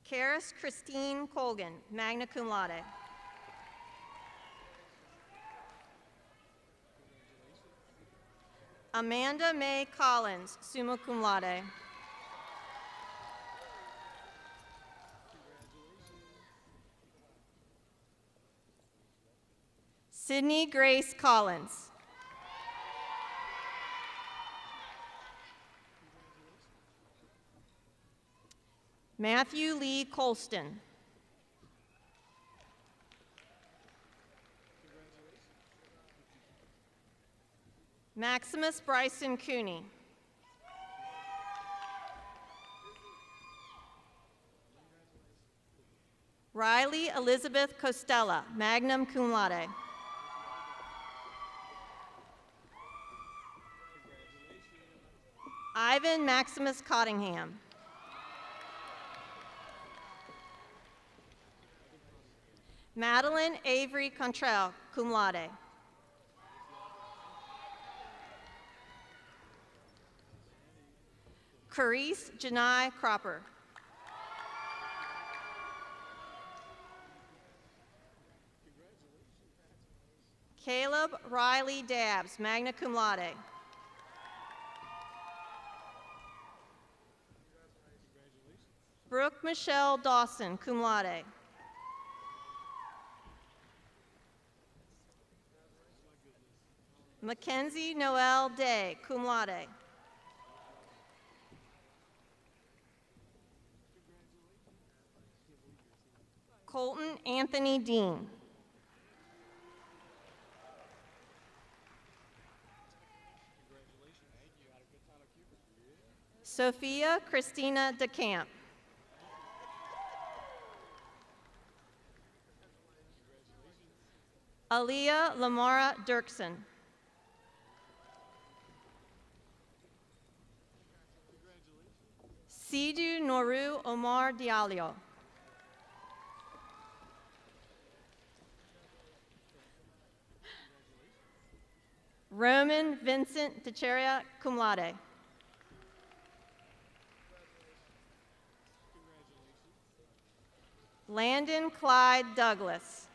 S9: Karis Christine Colgan, magna cum laude. Amanda Mae Collins, summa cum laude. Sydney Grace Collins. Matthew Lee Colston. Maximus Bryson Cooney. Riley Elizabeth Costella, magna cum laude. Ivan Maximus Cottingham. Madeline Avery Contrell, cum laude. Carice Janai Cropper. Caleb Riley Dabbs, magna cum laude. Brooke Michelle Dawson, cum laude. Mackenzie Noel Day, cum laude. Colton Anthony Dean. Sophia Christina DeCamp. Aaliyah Lamara Dirksen. Sidhu Noru Omar Diallo. Roman Vincent Techeria, cum laude. Landon Clyde Douglas.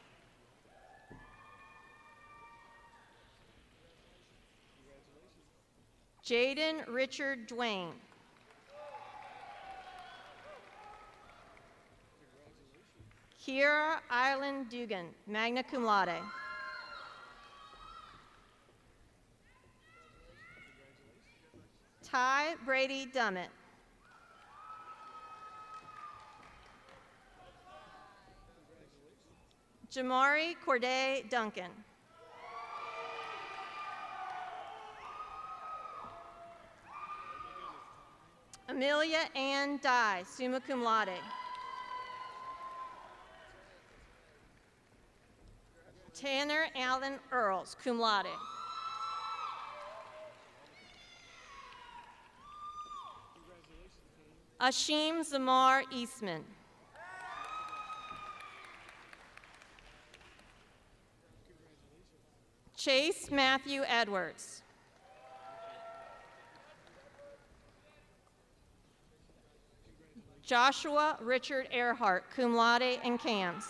S9: Jaden Richard Dwayne. Kiera Island Dugan, magna cum laude. Ty Brady Dummett. Jamari Corday Duncan. Amelia Ann Dye, summa cum laude. Tanner Allen Earls, cum laude. Ashim Zamar Eastman. Chase Matthew Edwards. Joshua Richard Earhart, cum laude and cams.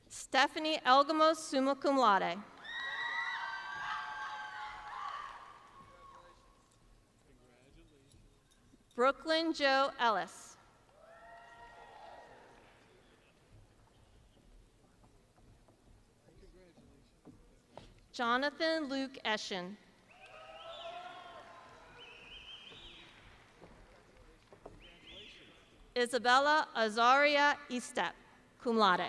S9: Stephanie Elgamos, summa cum laude. Brooklyn Joe Ellis. Jonathan Luke Eschen. Isabella Azaria Estep, cum laude.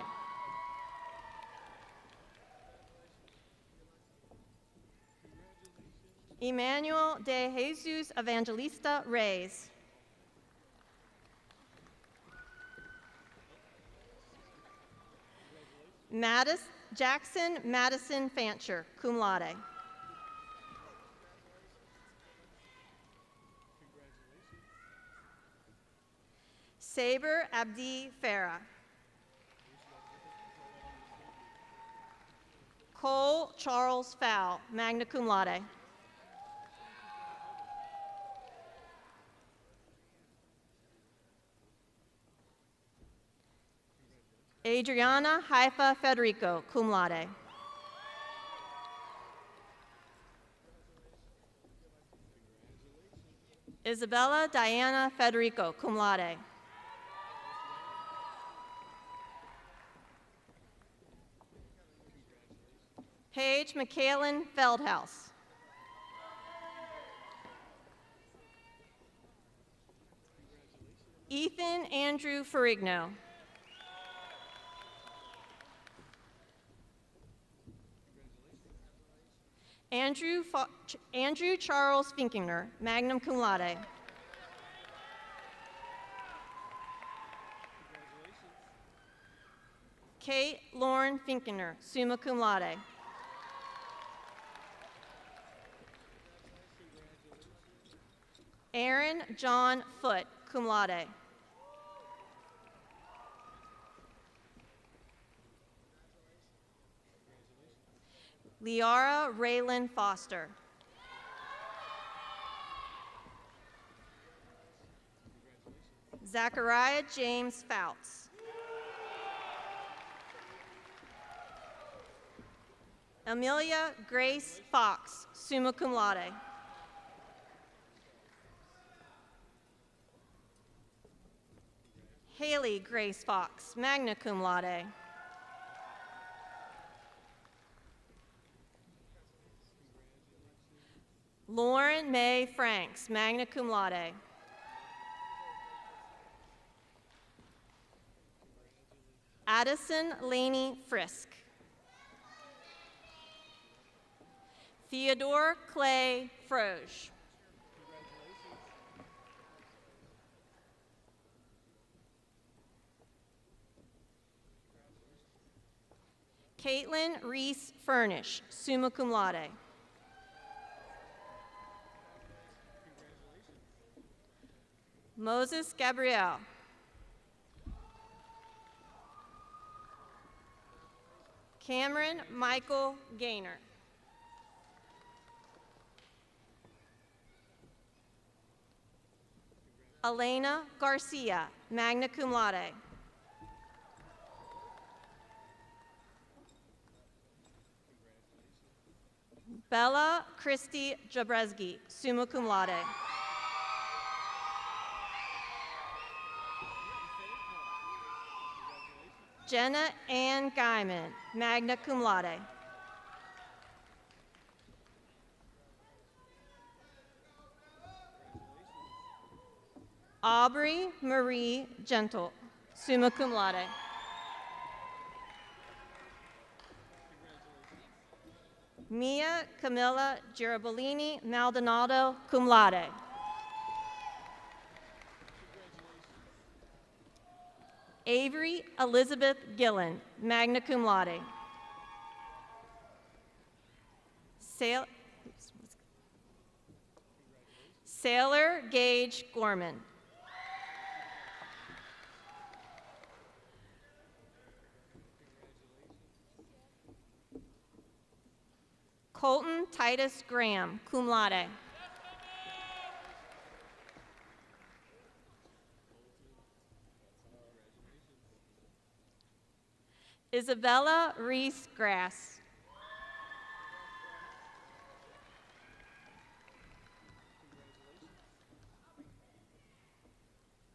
S9: Emmanuel de Jesus Evangelista Reyes. Jackson Madison Fancher, cum laude. Saber Abdi Farah. Cole Charles Fowl, magna cum laude. Adriana Haifa Federico, cum laude. Isabella Diana Federico, cum laude. Paige McKaylin Feldhaus. Ethan Andrew Ferrigno. Andrew Charles Finkinger, magna cum laude. Kate Lauren Finkinger, summa cum laude. Aaron John Foote, cum laude. Liara Raylan Foster. Zachariah James Fouts. Amelia Grace Fox, summa cum laude. Haley Grace Fox, magna cum laude. Lauren May Franks, magna cum laude. Addison Laney Frisk. Theodore Clay Froge. Caitlin Reese Furnish, summa cum laude. Moses Gabrielle. Cameron Michael Gaynor. Elena Garcia, magna cum laude. Bella Christy Jabreski, summa cum laude. Jenna Ann Guyman, magna cum laude. Aubrey Marie Gentle, summa cum laude. Mia Camilla Girabolini Maldonado, cum laude. Avery Elizabeth Gillen, magna cum laude. Sailor Gage Gorman. Colton Titus Graham, cum laude. Isabella Reese Grass.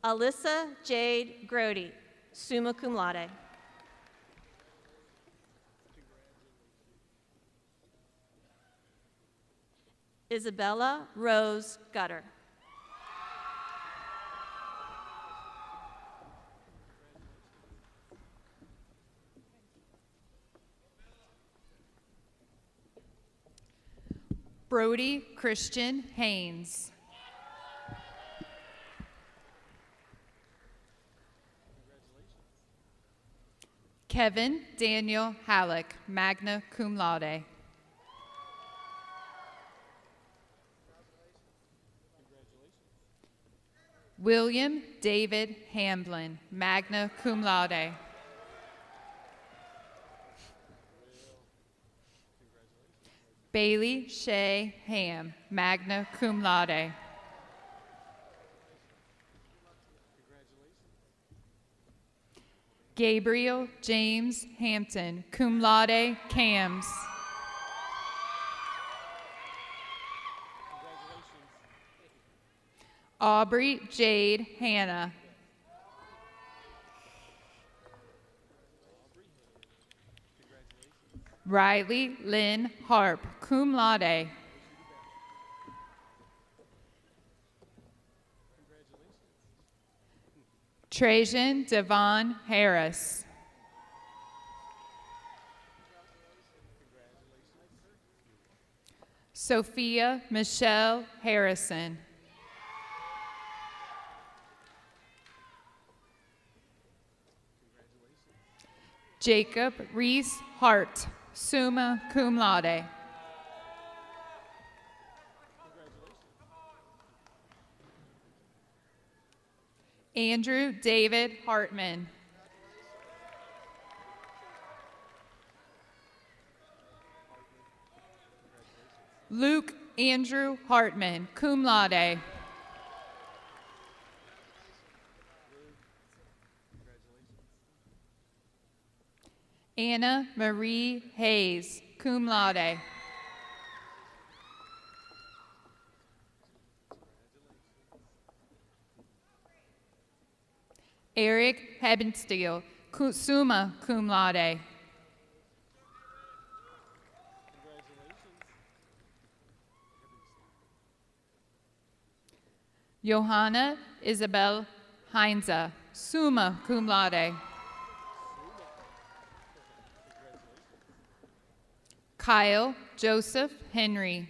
S9: Alyssa Jade Grody, summa cum laude. Isabella Rose Gutter.
S7: Brody Christian Haynes. Kevin Daniel Halleck, magna cum laude. William David Hamblin, magna cum laude. Bailey Shea Ham, magna cum laude. Gabriel James Hampton, cum laude, cams. Aubrey Jade Hannah. Riley Lynn Harp, cum laude. Trajan Devon Harris. Sophia Michelle Harrison. Jacob Reese Hart, summa cum laude. Andrew David Hartman. Luke Andrew Hartman, cum laude. Anna Marie Hayes, cum laude. Eric Hebensteel, summa cum laude. Johanna Isabel Heinze, summa cum laude. Kyle Joseph Henry.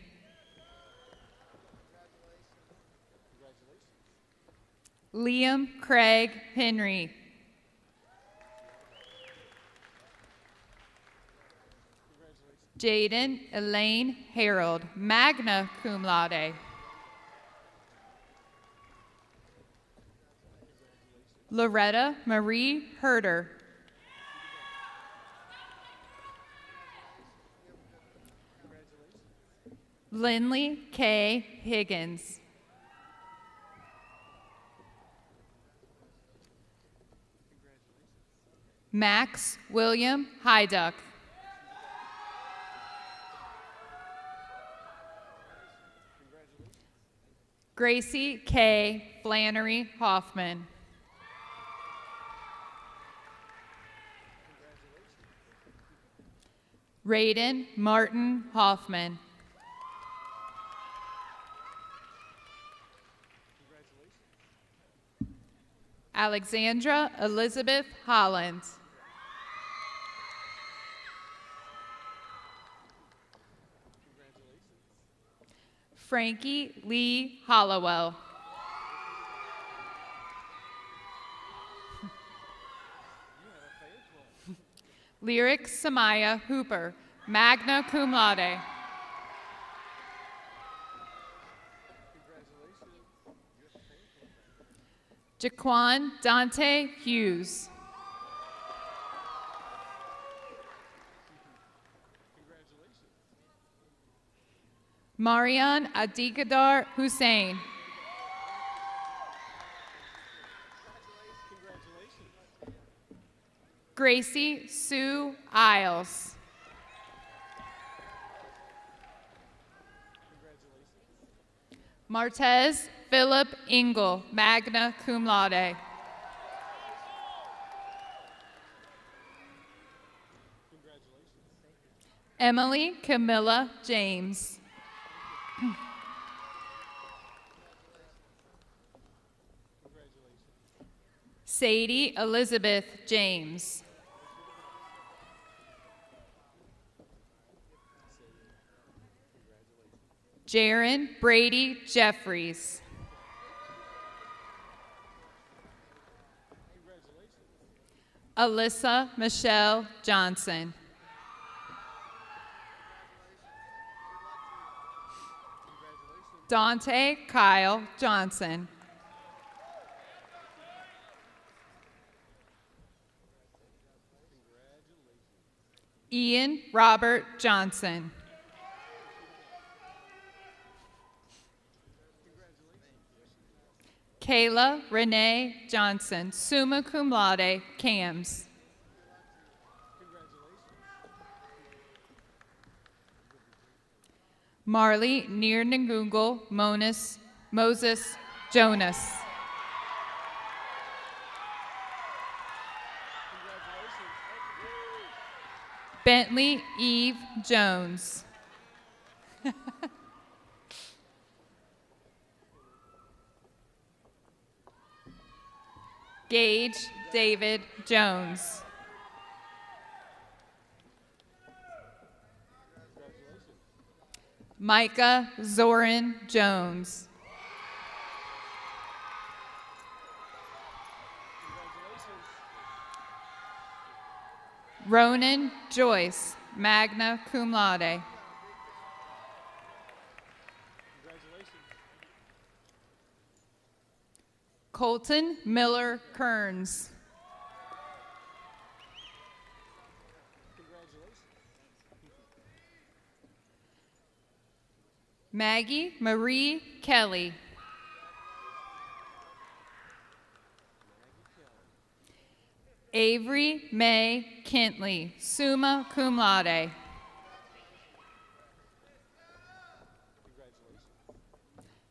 S7: Liam Craig Henry. Jaden Elaine Harold, magna cum laude. Loretta Marie Herder. Lindley K. Higgins. Max William Hyduck. Gracie K. Flannery Hoffman. Raiden Martin Hoffman. Alexandra Elizabeth Holland. Frankie Lee Hollowell. Lyric Samaya Hooper, magna cum laude. Jaquan Dante Hughes. Marian Adigadar Hussein. Gracie Sue Isles. Martez Philip Engel, magna cum laude. Emily Camilla James. Sadie Elizabeth James. Jaron Brady Jeffries. Alyssa Michelle Johnson. Dante Kyle Johnson. Ian Robert Johnson. Kayla Renee Johnson, summa cum laude, CAMS. Marley Near Moses Jonas. Bentley Eve Jones. Gage David Jones. Micah Zoran Jones. Ronan Joyce, magna cum laude. Colton Miller Kearns. Maggie Marie Kelly. Avery May Kentley, summa cum laude.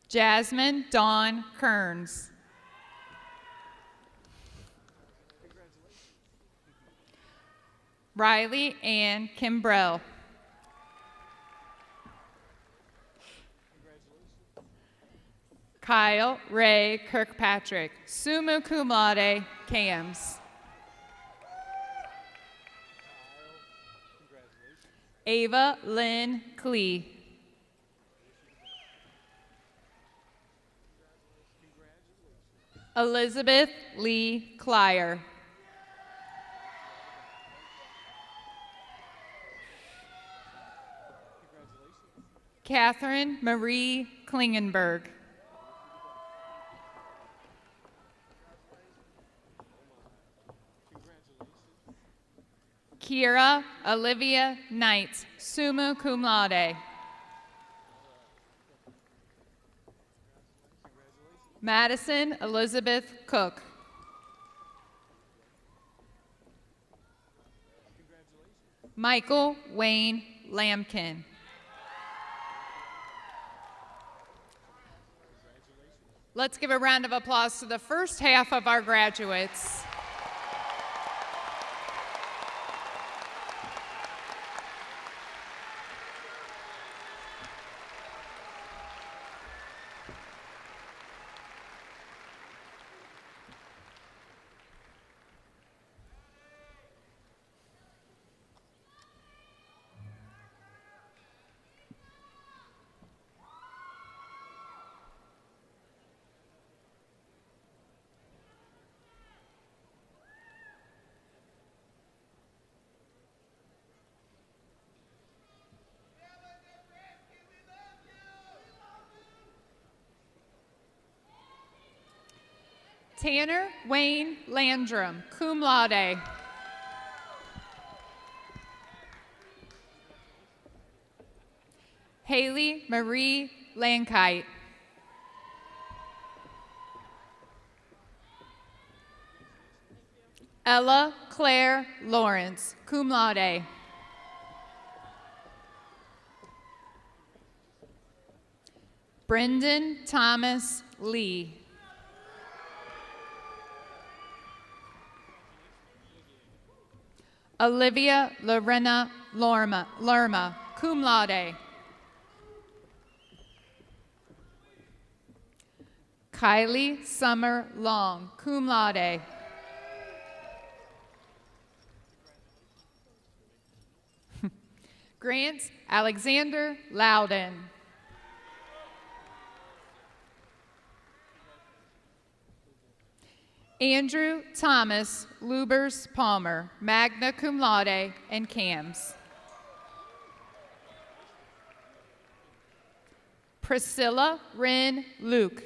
S7: Jasmine Dawn Kearns. Riley Ann Kimbrell. Kyle Ray Kirkpatrick, summa cum laude, CAMS. Ava Lynn Klee. Elizabeth Lee Clyer. Catherine Marie Klingenberg. Kira Olivia Knight, summa cum laude. Madison Elizabeth Cook. Michael Wayne Lampkin. Let's give a round of applause to the first half of our graduates. Tanner Wayne Landrum, cum laude. Haley Marie Lankite. Ella Claire Lawrence, cum laude. Brendan Thomas Lee. Olivia Lorena Lerma, cum laude. Kylie Summer Long, cum laude. Grant Alexander Loudon. Andrew Thomas Lubers Palmer, magna cum laude and cams. Priscilla Wren Luke.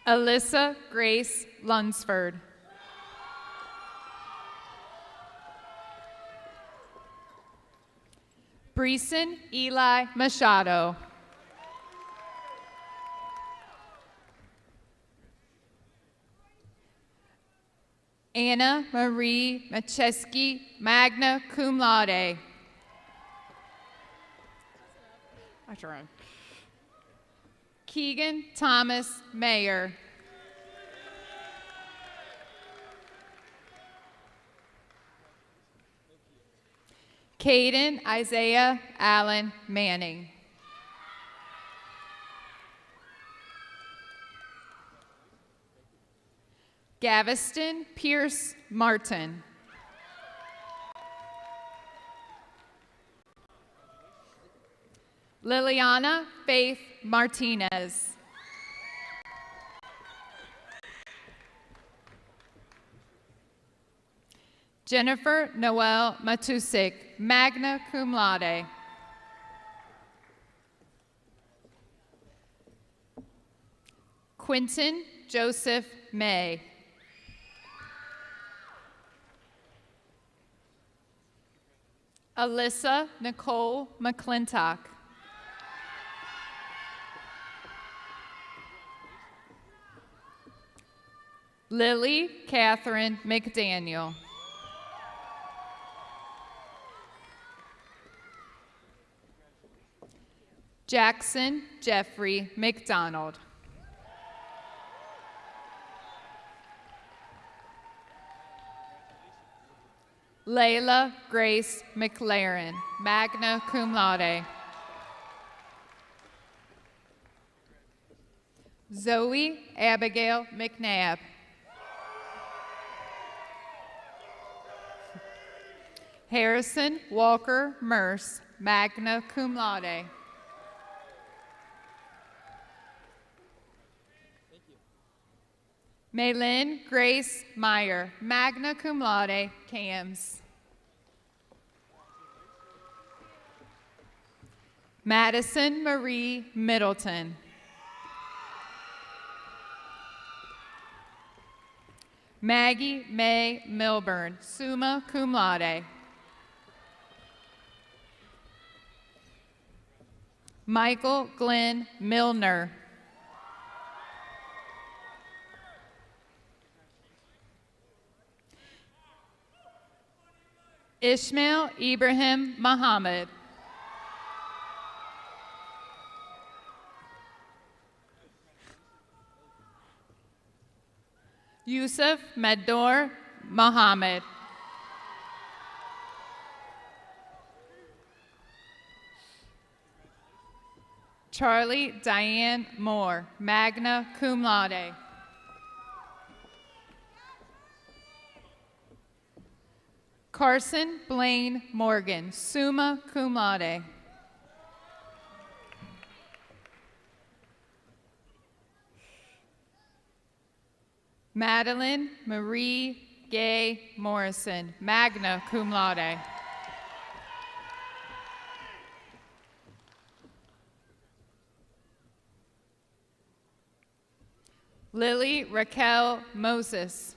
S7: Alyssa Grace Lunsford. Breeson Eli Machado. Anna Marie Macheski, magna cum laude. I tried. Keegan Thomas Mayer. Caden Isaiah Allen Manning. Gaveston Pierce Martin. Liliana Faith Martinez. Jennifer Noel Matusik, magna cum laude. Quinton Joseph May. Alyssa Nicole McClintock. Lily Catherine McDaniel. Jackson Jeffrey McDonald. Layla Grace McLaren, magna cum laude. Zoe Abigail McNabb. Harrison Walker Merce, magna cum laude. Maylin Grace Meyer, magna cum laude, cams. Madison Marie Middleton. Maggie May Milburn, summa cum laude. Michael Glenn Milner. Ishmael Ibrahim Muhammad. Yusuf Mador Muhammad. Charlie Diane Moore, magna cum laude. Carson Blaine Morgan, summa cum laude. Madeline Marie Gay Morrison, magna cum laude. Lily Raquel Moses.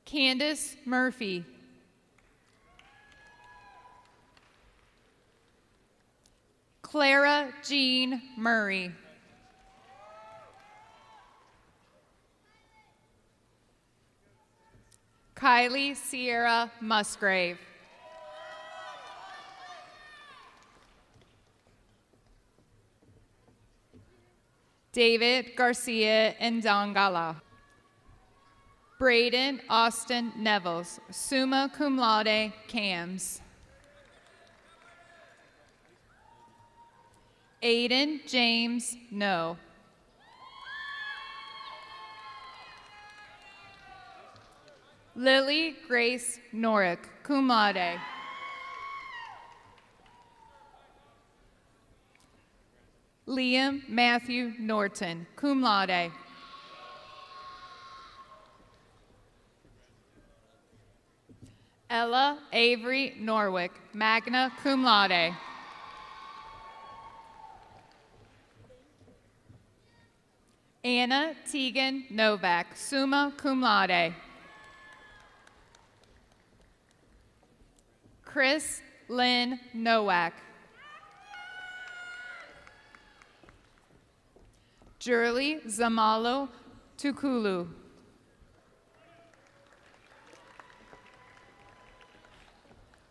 S7: Candace Murphy. Clara Jean Murray. Kylie Sierra Musgrave. David Garcia Ndongala. Braden Austin Nevels, summa cum laude, cams. Aiden James No. Lily Grace Norick, cum laude. Liam Matthew Norton, cum laude. Ella Avery Norwick, magna cum laude. Anna Tegan Novak, summa cum laude. Chris Lynn Nowak. Jurli Zamalo Tukulu.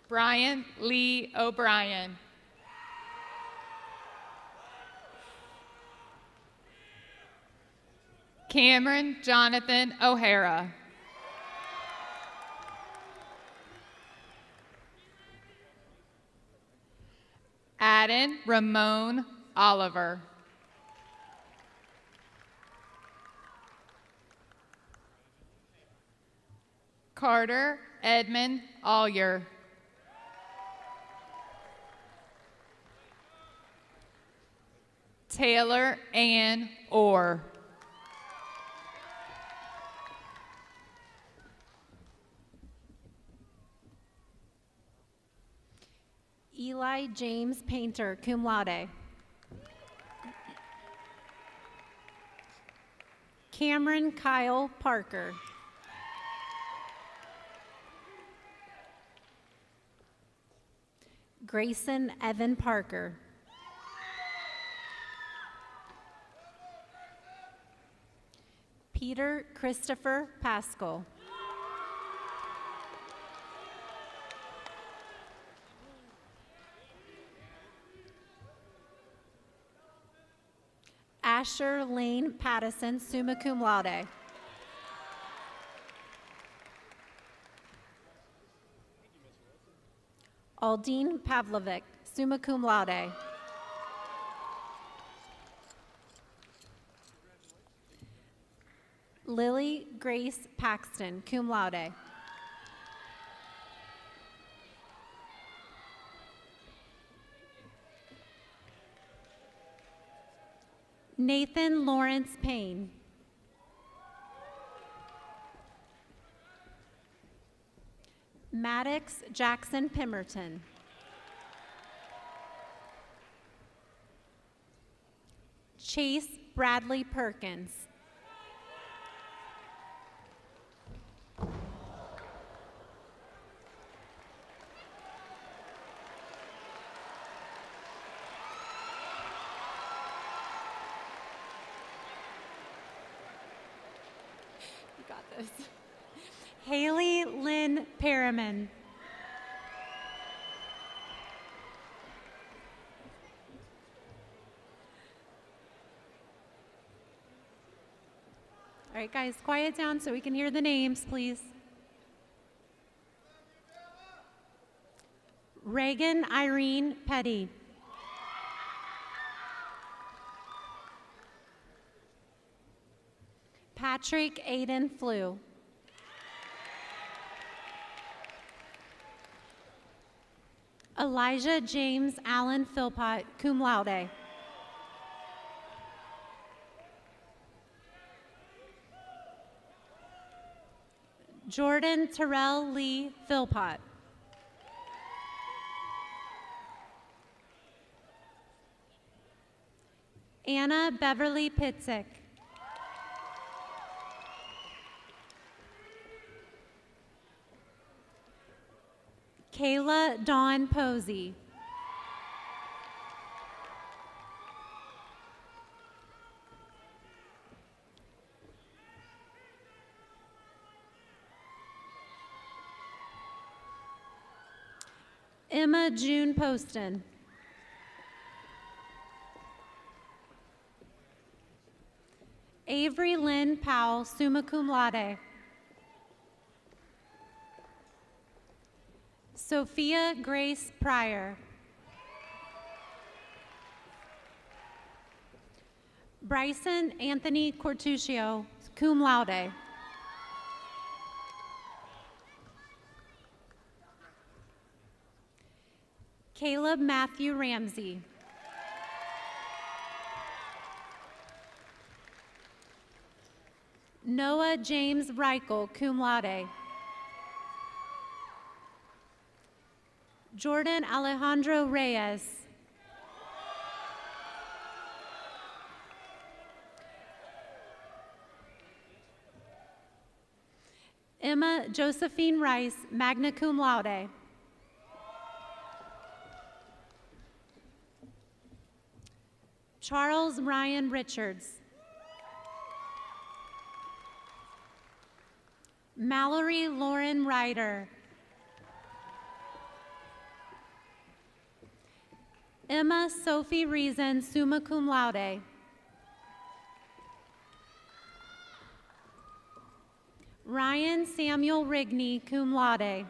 S7: Brian Lee O'Brien. Cameron Jonathan O'Hara. Aden Ramon Oliver. Carter Edmund Allier. Taylor Ann Orr.
S8: Eli James Painter, cum laude. Cameron Kyle Parker. Grayson Evan Parker. Peter Christopher Pascal. Asher Lane Pattison, summa cum laude. Aldine Pavlovic, summa cum laude. Lily Grace Paxton, cum laude. Nathan Lawrence Payne. Maddox Jackson Pemberton. Chase Bradley Perkins. You got this. Haley Lynn Perriman. All right, guys, quiet down so we can hear the names, please. Reagan Irene Petty. Patrick Aiden Flew. Elijah James Allen Philpott, cum laude. Jordan Terrell Lee Philpott. Anna Beverly Pitzik. Kayla Dawn Posey. Emma June Poston. Avery Lynn Powell, summa cum laude. Sophia Grace Pryor. Bryson Anthony Cortuccio, cum laude. Caleb Matthew Ramsey. Noah James Reichel, cum laude. Jordan Alejandro Reyes. Emma Josephine Rice, magna cum laude. Charles Ryan Richards. Mallory Lauren Ryder. Emma Sophie Reason, summa cum laude. Ryan Samuel Rigney, cum laude.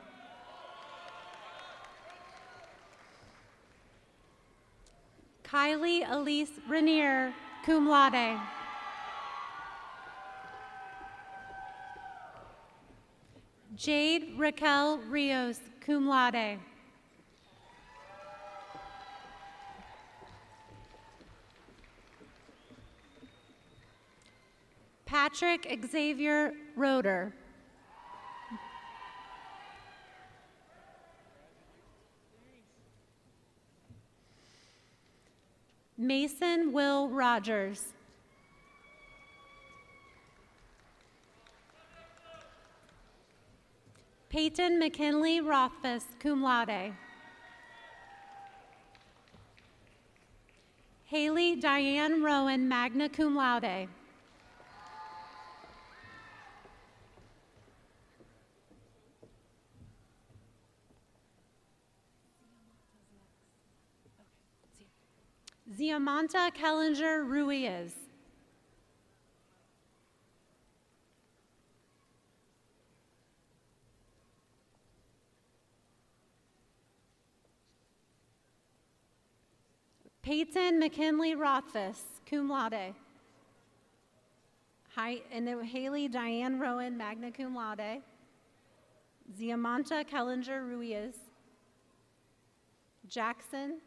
S8: Kylie Elise Rainier, cum laude. Jade Raquel Rios, cum laude. Patrick Xavier Roeder. Mason Will Rogers. Peyton McKinley Rothfuss, cum laude. Haley Diane Rowan, magna cum laude. Ziamanta Kellinger Ruiz. Peyton McKinley Rothfuss, cum laude. And then Haley Diane Rowan, magna cum laude. Ziamanta Kellinger Ruiz. Jackson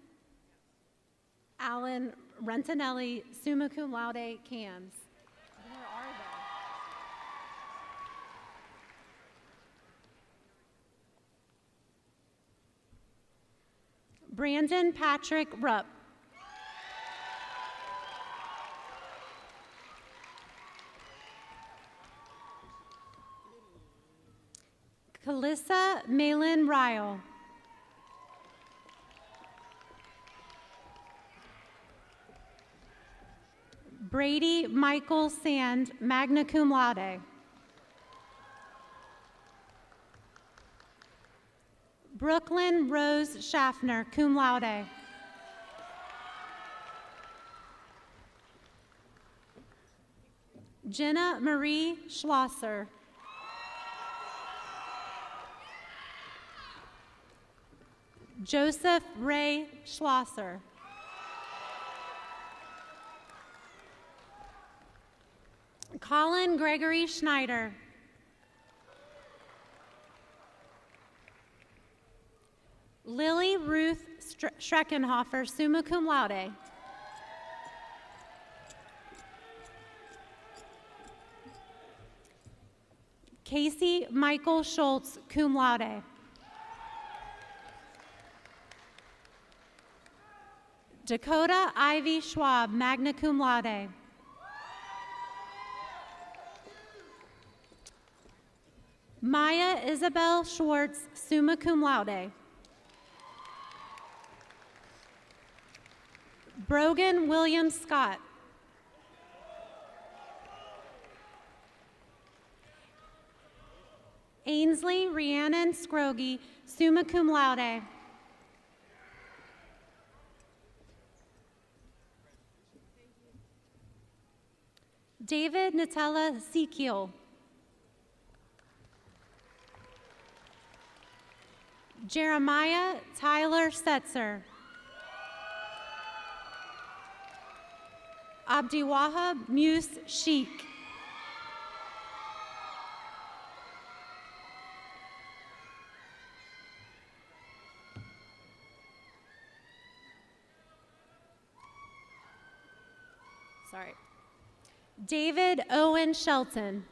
S8: Alan Rentanelli, summa cum laude, cams. Where are they? Brandon Patrick Rupp. Kalissa Malin Ryle. Brady Michael Sand, magna cum laude. Brooklyn Rose Schaffner, cum laude. Jenna Marie Schlosser. Joseph Ray Schlosser. Colin Gregory Schneider. Lily Ruth Schreckenhofer, summa cum laude. Casey Michael Schultz, cum laude. Dakota Ivy Schwab, magna cum laude. Maya Isabel Schwartz, summa cum laude. Brogan William Scott. Ainsley Rhiannon Scroggie, summa cum laude. David Natella Sekiel. Jeremiah Tyler Setzer. Abdiwahab Muse Sheikh. Sorry. David Owen Shelton.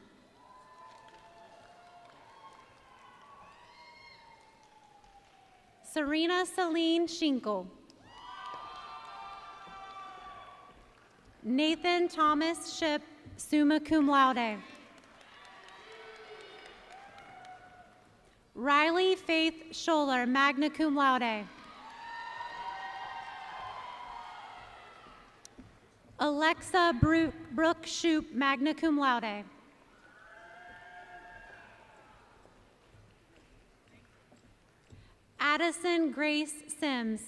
S8: Serena Celine Schinkel. Nathan Thomas Ship, summa cum laude. Riley Faith Scholler, magna cum laude. Alexa Brooke Shoup, magna cum laude. Addison Grace Sims.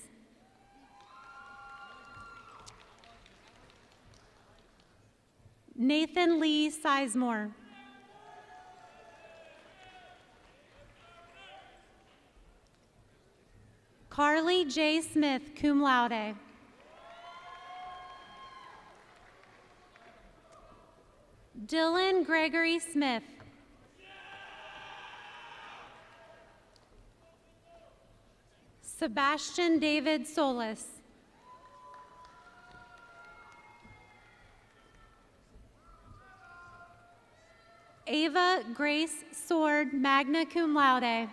S8: Nathan Lee Sizemore. Carly J. Smith, cum laude. Dylan Gregory Smith. Sebastian David Solis. Ava Grace Sword, magna cum laude.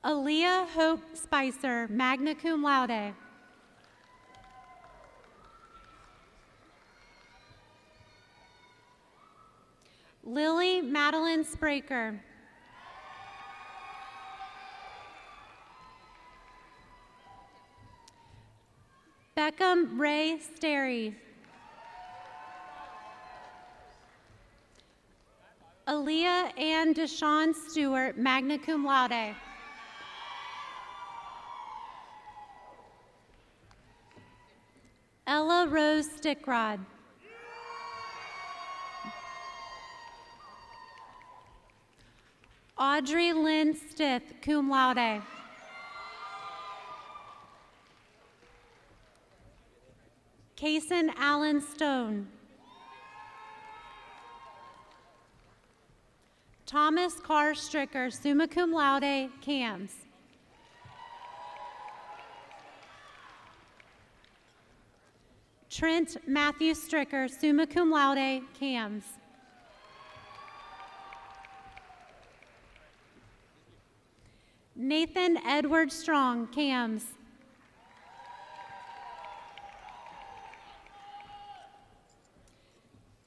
S8: Aaliyah Hope Spicer, magna cum laude. Lily Madeline Spraker. Beckham Ray Sterry. Aaliyah Ann Deshawn Stewart, magna cum laude. Ella Rose Stickrod. Audrey Lynn Stith, cum laude. Kason Allen Stone. Thomas Carr Stricker, summa cum laude, cams. Trent Matthew Stricker, summa cum laude, cams. Nathan Edward Strong, cams.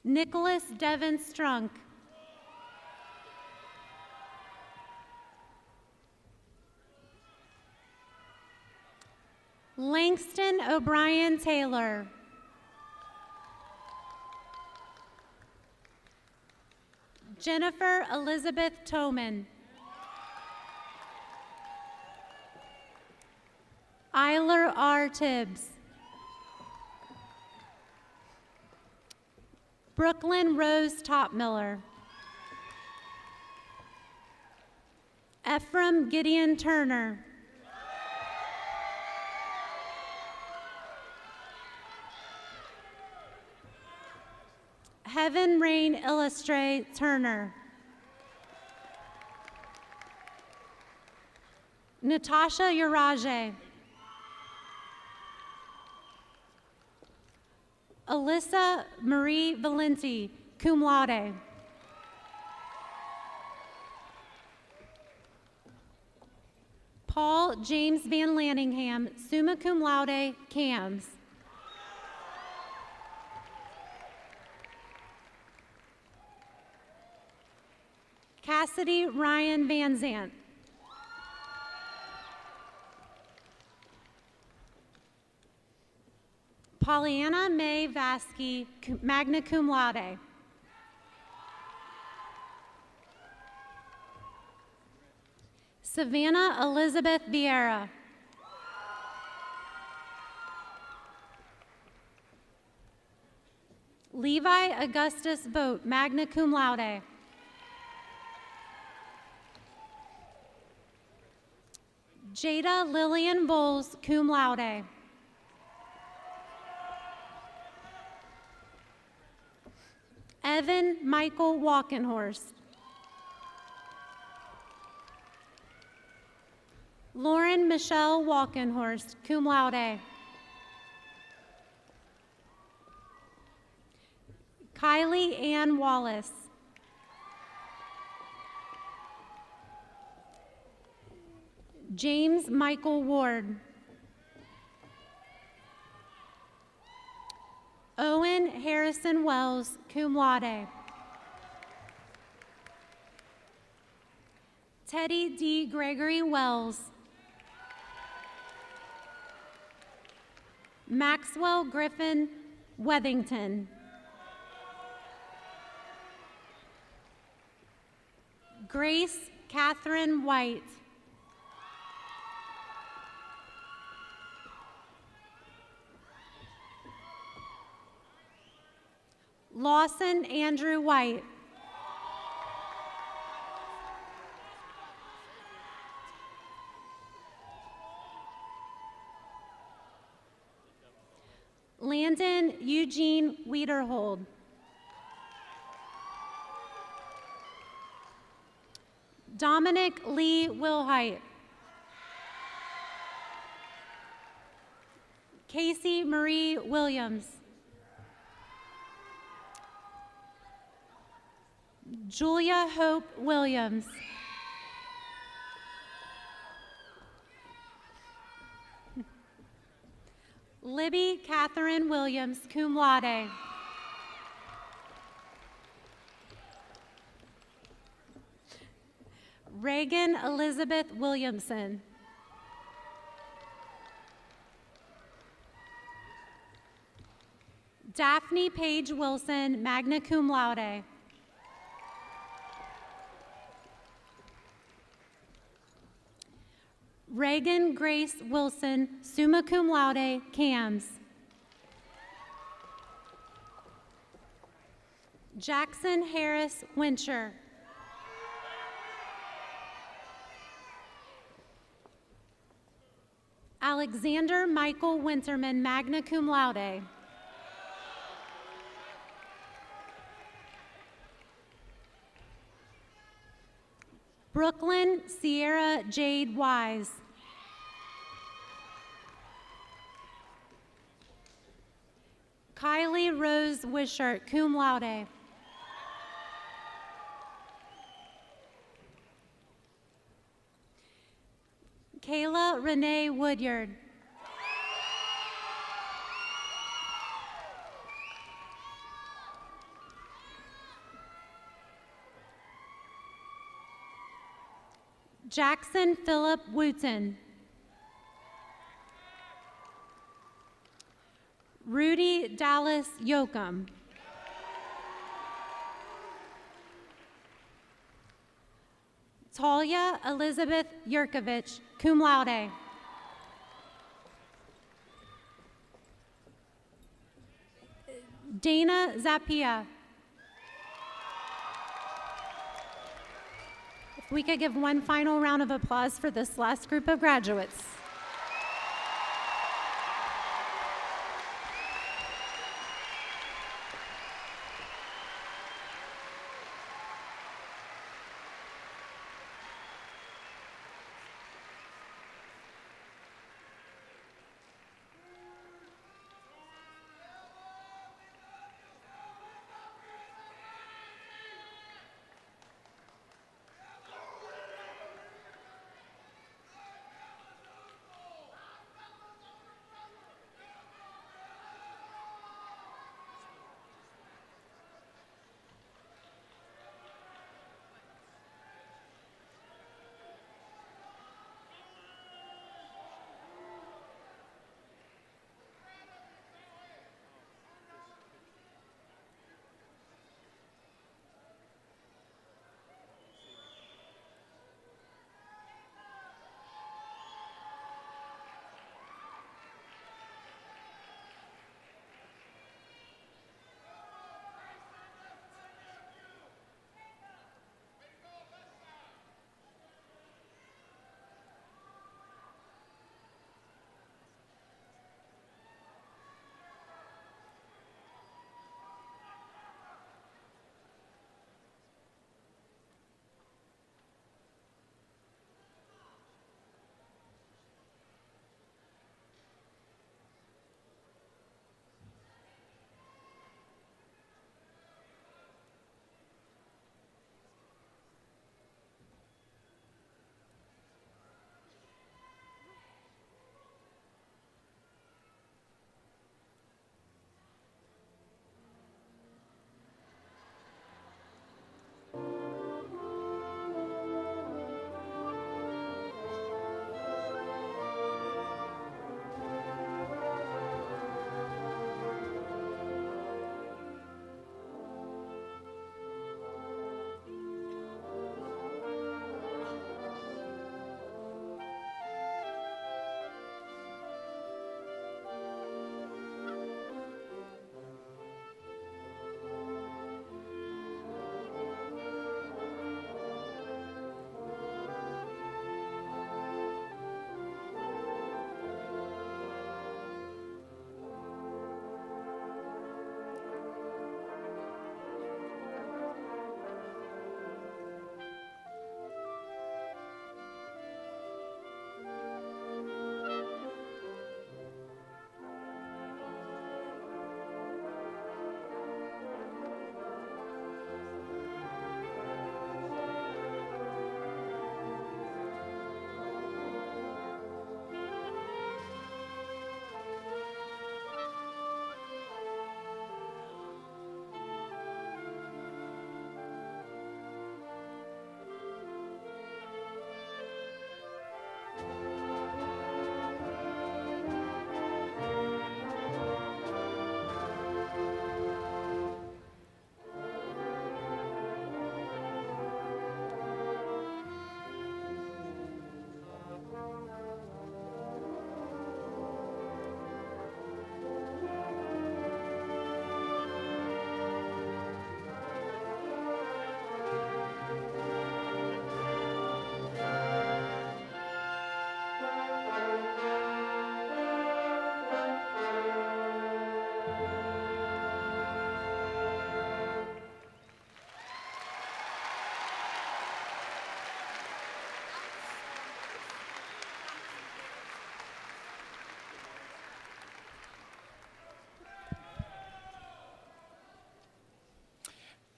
S8: Nicholas Devin Strunk. Langston O'Brien Taylor. Jennifer Elizabeth Toman. Eiler R. Tibbs. Brooklyn Rose Topmiller. Ephraim Gideon Turner. Heaven Rain Illustrate Turner. Natasha Uraje. Alyssa Marie Valenti, cum laude. Paul James Van Lanningham, summa cum laude, cams. Cassidy Ryan Van Zant. Pollyanna Mae Vasky, magna cum laude. Savannah Elizabeth Vieira. Levi Augustus Boat, magna cum laude. Jada Lillian Bowles, cum laude. Evan Michael Walkenhorst. Lauren Michelle Walkenhorst, cum laude. Kylie Ann Wallace. James Michael Ward. Owen Harrison Wells, cum laude. Teddy D. Gregory Wells. Maxwell Griffin Wethington. Grace Catherine White. Lawson Andrew White. Landon Eugene Wiederhold. Dominic Lee Wilhite. Casey Marie Williams. Julia Hope Williams. Libby Catherine Williams, cum laude. Reagan Elizabeth Williamson. Daphne Page Wilson, magna cum laude. Reagan Grace Wilson, summa cum laude, cams. Jackson Harris Wincher. Alexander Michael Winterman, magna cum laude. Brooklyn Sierra Jade Wise. Kylie Rose Wishart, cum laude. Kayla Renee Woodyard. Jackson Philip Wooten. Rudy Dallas Yoakum. Talia Elizabeth Yurkovich, cum laude. Dana Zapia. If we could give one final round of applause for this last group of graduates.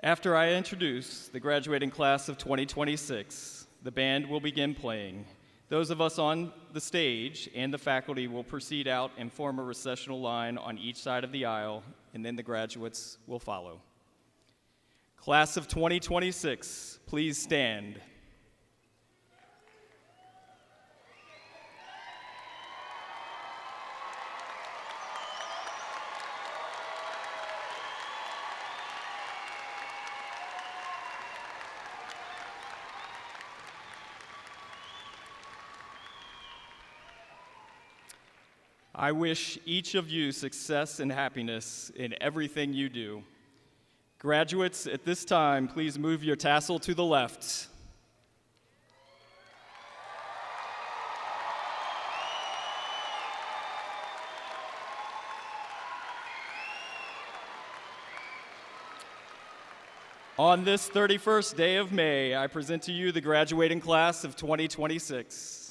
S10: After I introduce the graduating class of 2026, the band will begin playing. Those of us on the stage and the faculty will proceed out and form a recessional line on each side of the aisle, and then the graduates will follow. Class of 2026, please stand. I wish each of you success and happiness in everything you do. Graduates, at this time, please move your tassel to the left. On this 31st day of May, I present to you the graduating class of 2026.